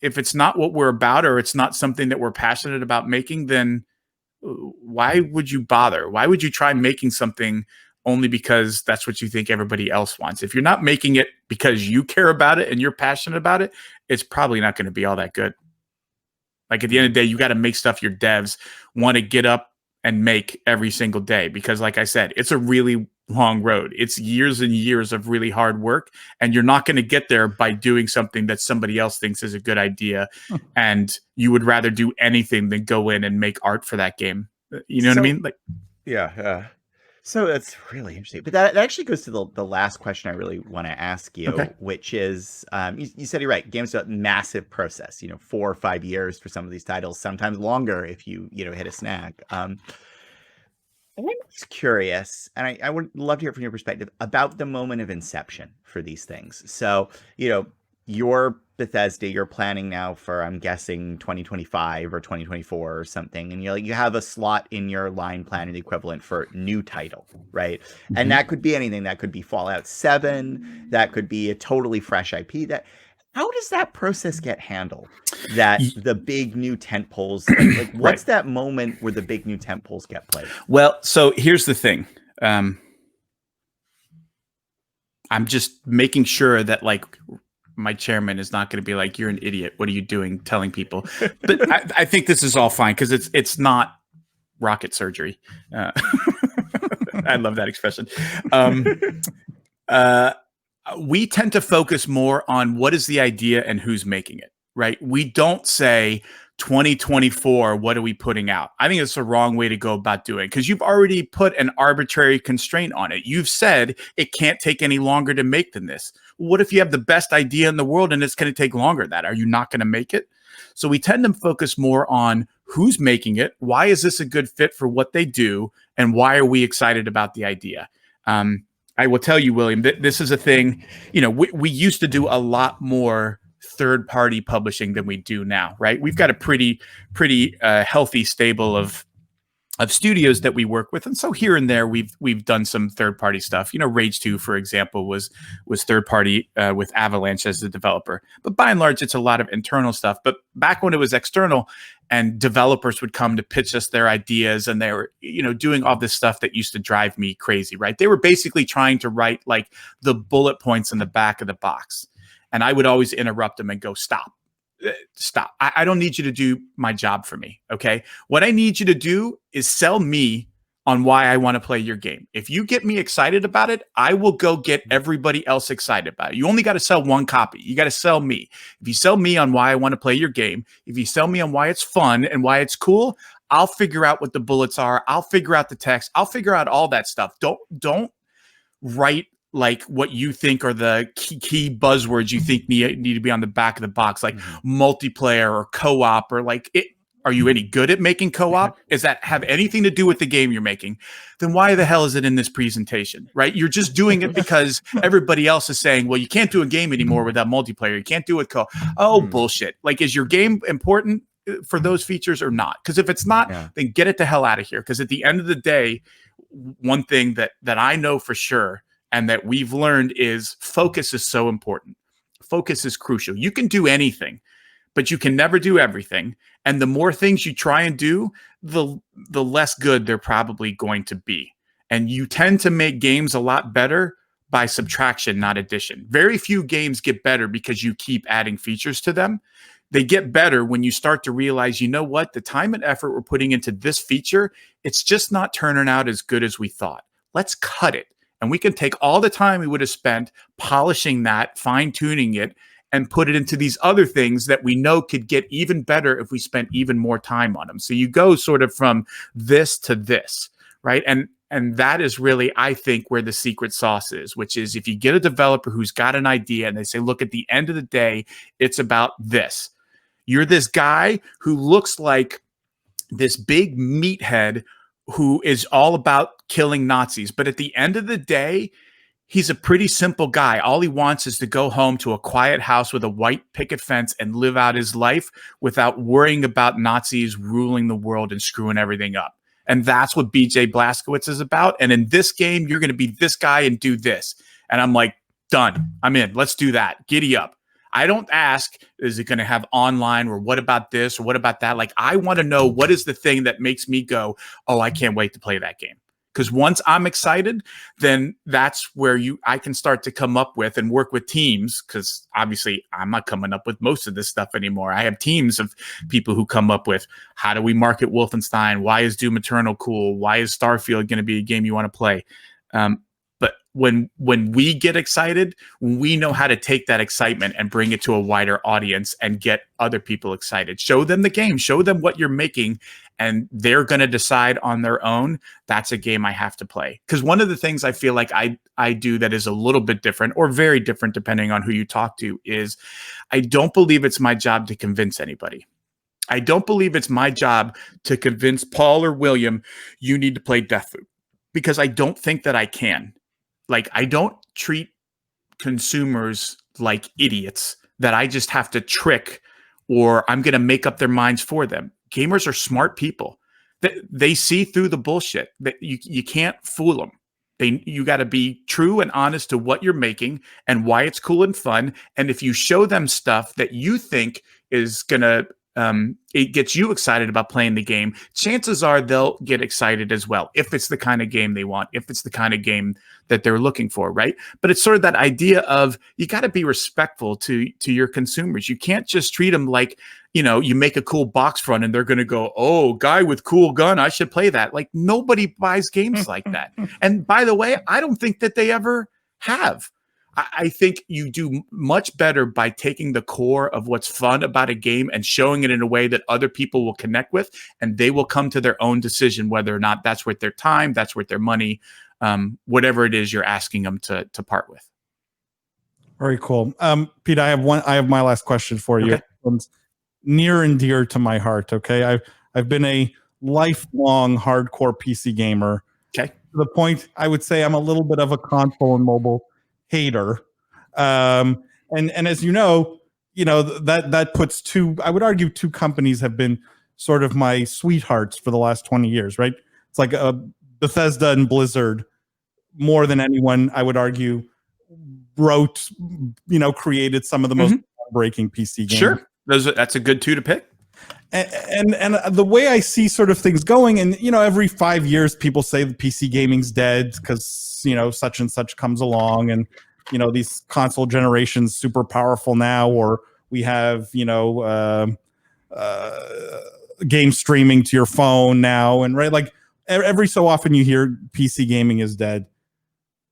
if it's not what we're about or it's not something that we're passionate about making, then why would you bother? Why would you try making something only because that's what you think everybody else wants? If you're not making it because you care about it and you're passionate about it, it's probably not going to be all that good. Like, at the end of the day, you got to make stuff your devs want to get up and make every single day. Because like I said, it's a really long road. It's years and years of really hard work. And you're not going to get there by doing something that somebody else thinks is a good idea. And you would rather do anything than go in and make art for that game. You know what I mean? Like, yeah. So that's really interesting. But that actually goes to the last question I really want to ask you, which is, you said you're right. Games are a massive process, 4 or 5 years for some of these titles, sometimes longer if you hit a snag. I'm just curious, and I would love to hear from your perspective about the moment of inception for these things. So, you're Bethesda, you're planning now for, I'm guessing, 2025 or 2024 or something, and you have a slot in your line planning equivalent for new title, right? And that could be anything. That could be Fallout 7, that could be a totally fresh IP. How does that process get handled? That the big new tentpoles, like what's that moment where the big new tentpoles get played? Well, so here's the thing. I'm just making sure that, like, my chairman is not going to be like, "You're an idiot. What are you doing telling people?" But I think this is all fine because it's not rocket surgery. I love that expression. We tend to focus more on what is the idea and who's making it, right? We don't say 2024, what are we putting out? I think it's the wrong way to go about doing it because you've already put an arbitrary constraint on it. You've said it can't take any longer to make than this. What if you have the best idea in the world and it's going to take longer than that? Are you not going to make it? So we tend to focus more on who's making it, why is this a good fit for what they do, and why are we excited about the idea? I will tell you, William, this is a thing, we used to do a lot more third-party publishing than we do now, right? We've got a pretty healthy stable of studios that we work with, and so here and there we've done some third-party stuff. Rage 2, for example, was third-party with Avalanche as the developer. But by and large, it's a lot of internal stuff. But back when it was external, and developers would come to pitch us their ideas, and they were doing all this stuff that used to drive me crazy, right? They were basically trying to write like the bullet points in the back of the box. And I would always interrupt them and go, stop. I don't need you to do my job for me, okay? What I need you to do is sell me on why I want to play your game. If you get me excited about it, I will go get everybody else excited about it. You only got to sell one copy. You got to sell me. If you sell me on why I want to play your game, if you sell me on why it's fun and why it's cool, I'll figure out what the bullets are. I'll figure out the text. I'll figure out all that stuff. Don't write like what you think are the key buzzwords you think need to be on the back of the box, like multiplayer or co-op, or like it. Are you any good at making co-op? Does that have anything to do with the game you're making? Then why the hell is it in this presentation, right? You're just doing it because everybody else is saying, well, you can't do a game anymore without multiplayer. You can't do it co-op. Oh, bullshit. Like, is your game important for those features or not? Because if it's not, then get it the hell out of here. Because at the end of the day, one thing that I know for sure and that we've learned is focus is so important. Focus is crucial. You can do anything, but you can never do everything. And the more things you try and do, the less good they're probably going to be. And you tend to make games a lot better by subtraction, not addition. Very few games get better because you keep adding features to them. They get better when you start to realize, you know what, the time and effort we're putting into this feature, it's just not turning out as good as we thought. Let's cut it. And we can take all the time we would have spent polishing that, fine-tuning it, and put it into these other things that we know could get even better if we spent even more time on them. So you go sort of from this to this, right? And that is really, I think, where the secret sauce is, which is if you get a developer who's got an idea and they say, look, at the end of the day, it's about this. You're this guy who looks like this big meathead who is all about killing Nazis. But at the end of the day, he's a pretty simple guy. All he wants is to go home to a quiet house with a white picket fence and live out his life without worrying about Nazis ruling the world and screwing everything up. And that's what BJ Blazkowicz is about. And in this game, you're going to be this guy and do this. And I'm like, done. I'm in. Let's do that. Giddy up. I don't ask, is it going to have online, or what about this, or what about that? Like, I want to know what is the thing that makes me go, oh, I can't wait to play that game. Because once I'm excited, then that's where I can start to come up with and work with teams. Because obviously, I'm not coming up with most of this stuff anymore. I have teams of people who come up with, how do we market Wolfenstein? Why is Doom Eternal cool? Why is Starfield going to be a game you want to play? But when we get excited, we know how to take that excitement and bring it to a wider audience and get other people excited. Show them the game, show them what you're making, and they're going to decide on their own, that's a game I have to play. Because one of the things I feel like I do that is a little bit different, or very different depending on who you talk to, is I don't believe it's my job to convince anybody. I don't believe it's my job to convince Paul or William, you need to play Deathloop, because I don't think that I can. Like, I don't treat consumers like idiots that I just have to trick, or I'm going to make up their minds for them. Gamers are smart people. They see through the bullshit. That you can't fool them. You got to be true and honest to what you're making and why it's cool and fun. And if you show them stuff that you think is going to it gets you excited about playing the game, chances are they'll get excited as well, if it's the kind of game they want, if it's the kind of game that they're looking for, right? But it's sort of that idea of, you got to be respectful to your consumers. You can't just treat them like, you make a cool box front and they're going to go, oh, guy with cool gun, I should play that. Like, nobody buys games like that. And by the way, I don't think that they ever have. I think you do much better by taking the core of what's fun about a game and showing it in a way that other people will connect with, and they will come to their own decision whether or not that's worth their time, that's worth their money, whatever it is you're asking them to part with. Very cool. Pete, I have my last question for you. Okay. It's near and dear to my heart. Okay. I've been a lifelong hardcore PC gamer. Okay. To the point, I would say I'm a little bit of a console and mobile hater. And as you know, that puts I would argue two companies have been sort of my sweethearts for the last 20 years, right? It's like Bethesda and Blizzard, more than anyone, I would argue, created some of the most breaking PC games. Sure. That's a good two to pick. And the way I see sort of things going, and every 5 years people say the PC gaming's dead because such and such comes along, and these console generations super powerful now, or we have game streaming to your phone now, and right, like every so often you hear PC gaming is dead.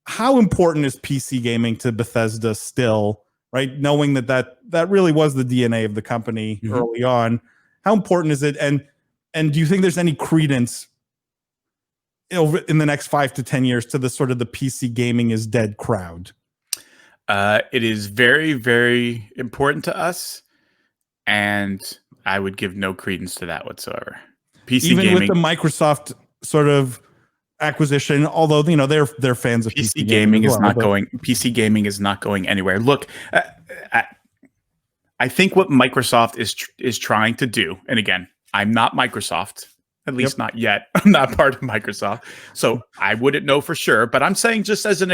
How important is PC gaming to Bethesda still, right? Knowing that really was the DNA of the company early on. How important is it? And do you think there's any credence in the next 5 to 10 years to the sort of the PC gaming is dead crowd? It is very, very important to us, and I would give no credence to that whatsoever. PC Even gaming, with the Microsoft sort of acquisition, although they're fans of PC gaming is not going. PC gaming is not going anywhere. Look, I think what Microsoft is trying to do, and again, I'm not Microsoft, at least not yet. I'm not part of Microsoft, so I wouldn't know for sure. But I'm saying, just as an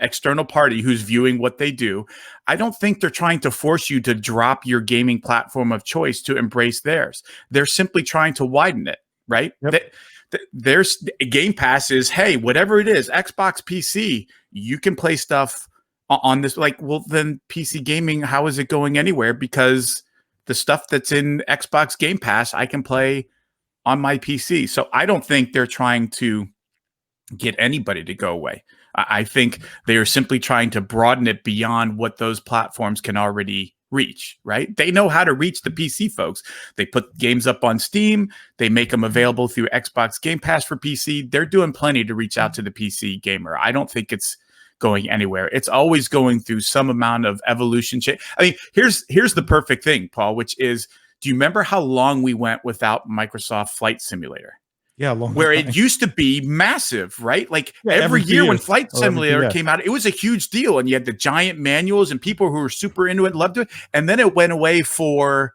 external party who's viewing what they do, I don't think they're trying to force you to drop your gaming platform of choice to embrace theirs. They're simply trying to widen it, right? Yep. There's Game Pass is, hey, whatever it is, Xbox, PC, you can play stuff on this. Like, well, then PC gaming, how is it going anywhere? Because the stuff that's in Xbox Game Pass, I can play on my PC. So I don't think they're trying to get anybody to go away. I think they are simply trying to broaden it beyond what those platforms can already reach, right? They know how to reach the PC folks. They put games up on Steam. They make them available through Xbox Game Pass for PC. They're doing plenty to reach out to the PC gamer. I don't think it's going anywhere. It's always going through some amount of evolution. I mean, here's the perfect thing, Paul, which is, do you remember how long we went without Microsoft Flight Simulator? Yeah, long where time. it used to be massive, right? Like every year when Flight Simulator came out, it was a huge deal. And you had the giant manuals and people who were super into it, loved it. And then it went away for,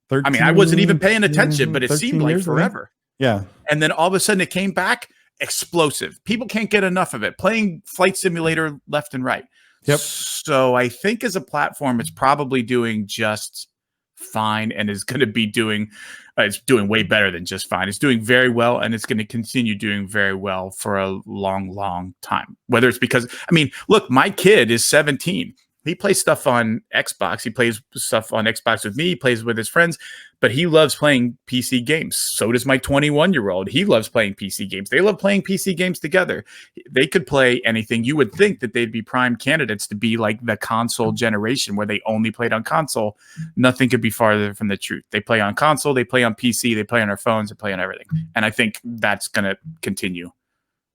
13, I mean, I wasn't even paying attention, but it seemed like forever. Yeah. And then all of a sudden it came back, explosive. People can't get enough of it, playing Flight Simulator left and right. Yep. So I think as a platform, it's probably doing just fine and is going to be doing it's doing way better than just fine. It's doing very well, and it's going to continue doing very well for a long time. Whether it's because, I mean, look, my kid is 17. He plays stuff on Xbox. He plays stuff on Xbox with me. He plays with his friends, but he loves playing PC games. So does my 21-year-old. He loves playing PC games. They love playing PC games together. They could play anything. You would think that they'd be prime candidates to be like the console generation where they only played on console. Nothing could be farther from the truth. They play on console. They play on PC. They play on their phones. They play on everything. And I think that's going to continue.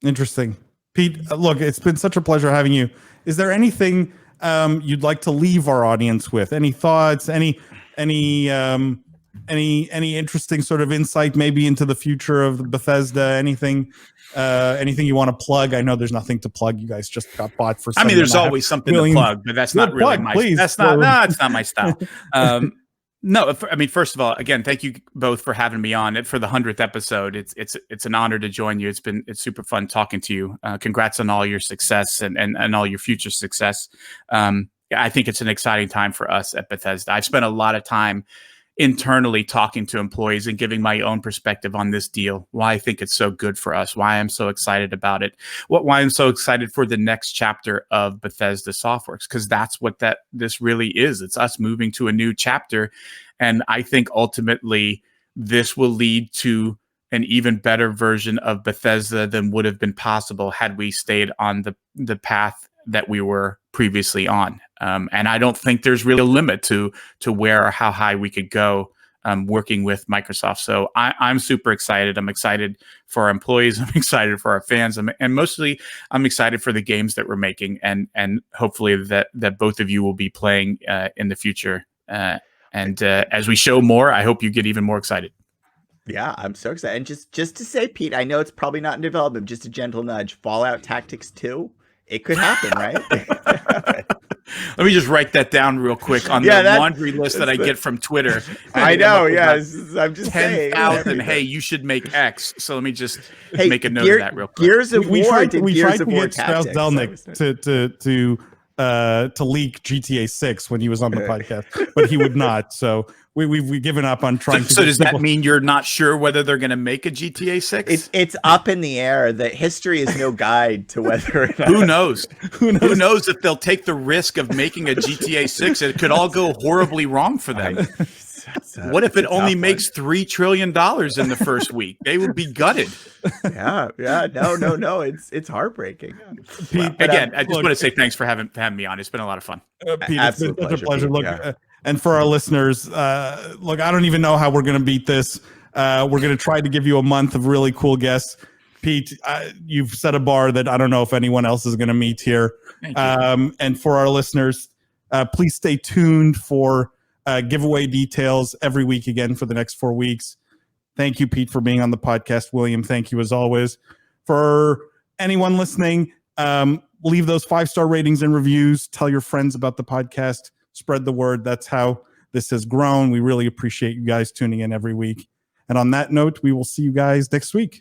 Interesting. Pete, look, it's been such a pleasure having you. Is there anything you'd like to leave our audience with? Any thoughts? Any interesting sort of insight maybe into the future of Bethesda? Anything you want to plug? I know there's nothing to plug. You guys just got bought for. I mean, there's always something to plug, but that's not really my. That's not. No, it's not my style. No, I mean, first of all, again, thank you both for having me on for the 100th episode. It's an honor to join you. It's super fun talking to you. Congrats on all your success and all your future success. I think it's an exciting time for us at Bethesda. I've spent a lot of time internally talking to employees and giving my own perspective on this deal, why I think it's so good for us, why I'm so excited about it, why I'm so excited for the next chapter of Bethesda Softworks, because that's what this really is. It's us moving to a new chapter. And I think ultimately this will lead to an even better version of Bethesda than would have been possible had we stayed on the path that we were previously on. And I don't think there's really a limit to where or how high we could go working with Microsoft. So I'm super excited. I'm excited for our employees. I'm excited for our fans. And mostly I'm excited for the games that we're making and hopefully that both of you will be playing in the future. And as we show more, I hope you get even more excited. Yeah, I'm so excited. And just to say, Pete, I know it's probably not in development, just a gentle nudge. Fallout Tactics 2, it could happen, right? Let me just write that down real quick on the laundry list that I get from Twitter. I know, yeah. I'm just 10,000. Hey, you should make X. So let me just make a note of that real quick. Gears of War. We tried to get Strauss Zelnick to leak GTA 6 when he was on the podcast, but he would not. So we've given up on trying to. So does that mean you're not sure whether they're going to make a GTA 6? It's up in the air. The history is no guide to whether or not. Who knows? Who knows if they'll take the risk of making a GTA 6? It could all go horribly wrong for them. What if it only makes $3 trillion in the first week? They would be gutted. Yeah. No. It's heartbreaking. Pete, again, I just want to say thanks for having me on. It's been a lot of fun. Pete, it's been such a pleasure. Pete, look, and for our listeners, look, I don't even know how we're going to beat this. We're going to try to give you a month of really cool guests. Pete, you've set a bar that I don't know if anyone else is going to meet here. And for our listeners, please stay tuned for giveaway details every week again for the next 4 weeks. Thank you, Pete, for being on the podcast. William, thank you as always. For anyone listening, leave those 5-star ratings and reviews. Tell your friends about the podcast. Spread the word. That's how this has grown. We really appreciate you guys tuning in every week. And on that note, we will see you guys next week.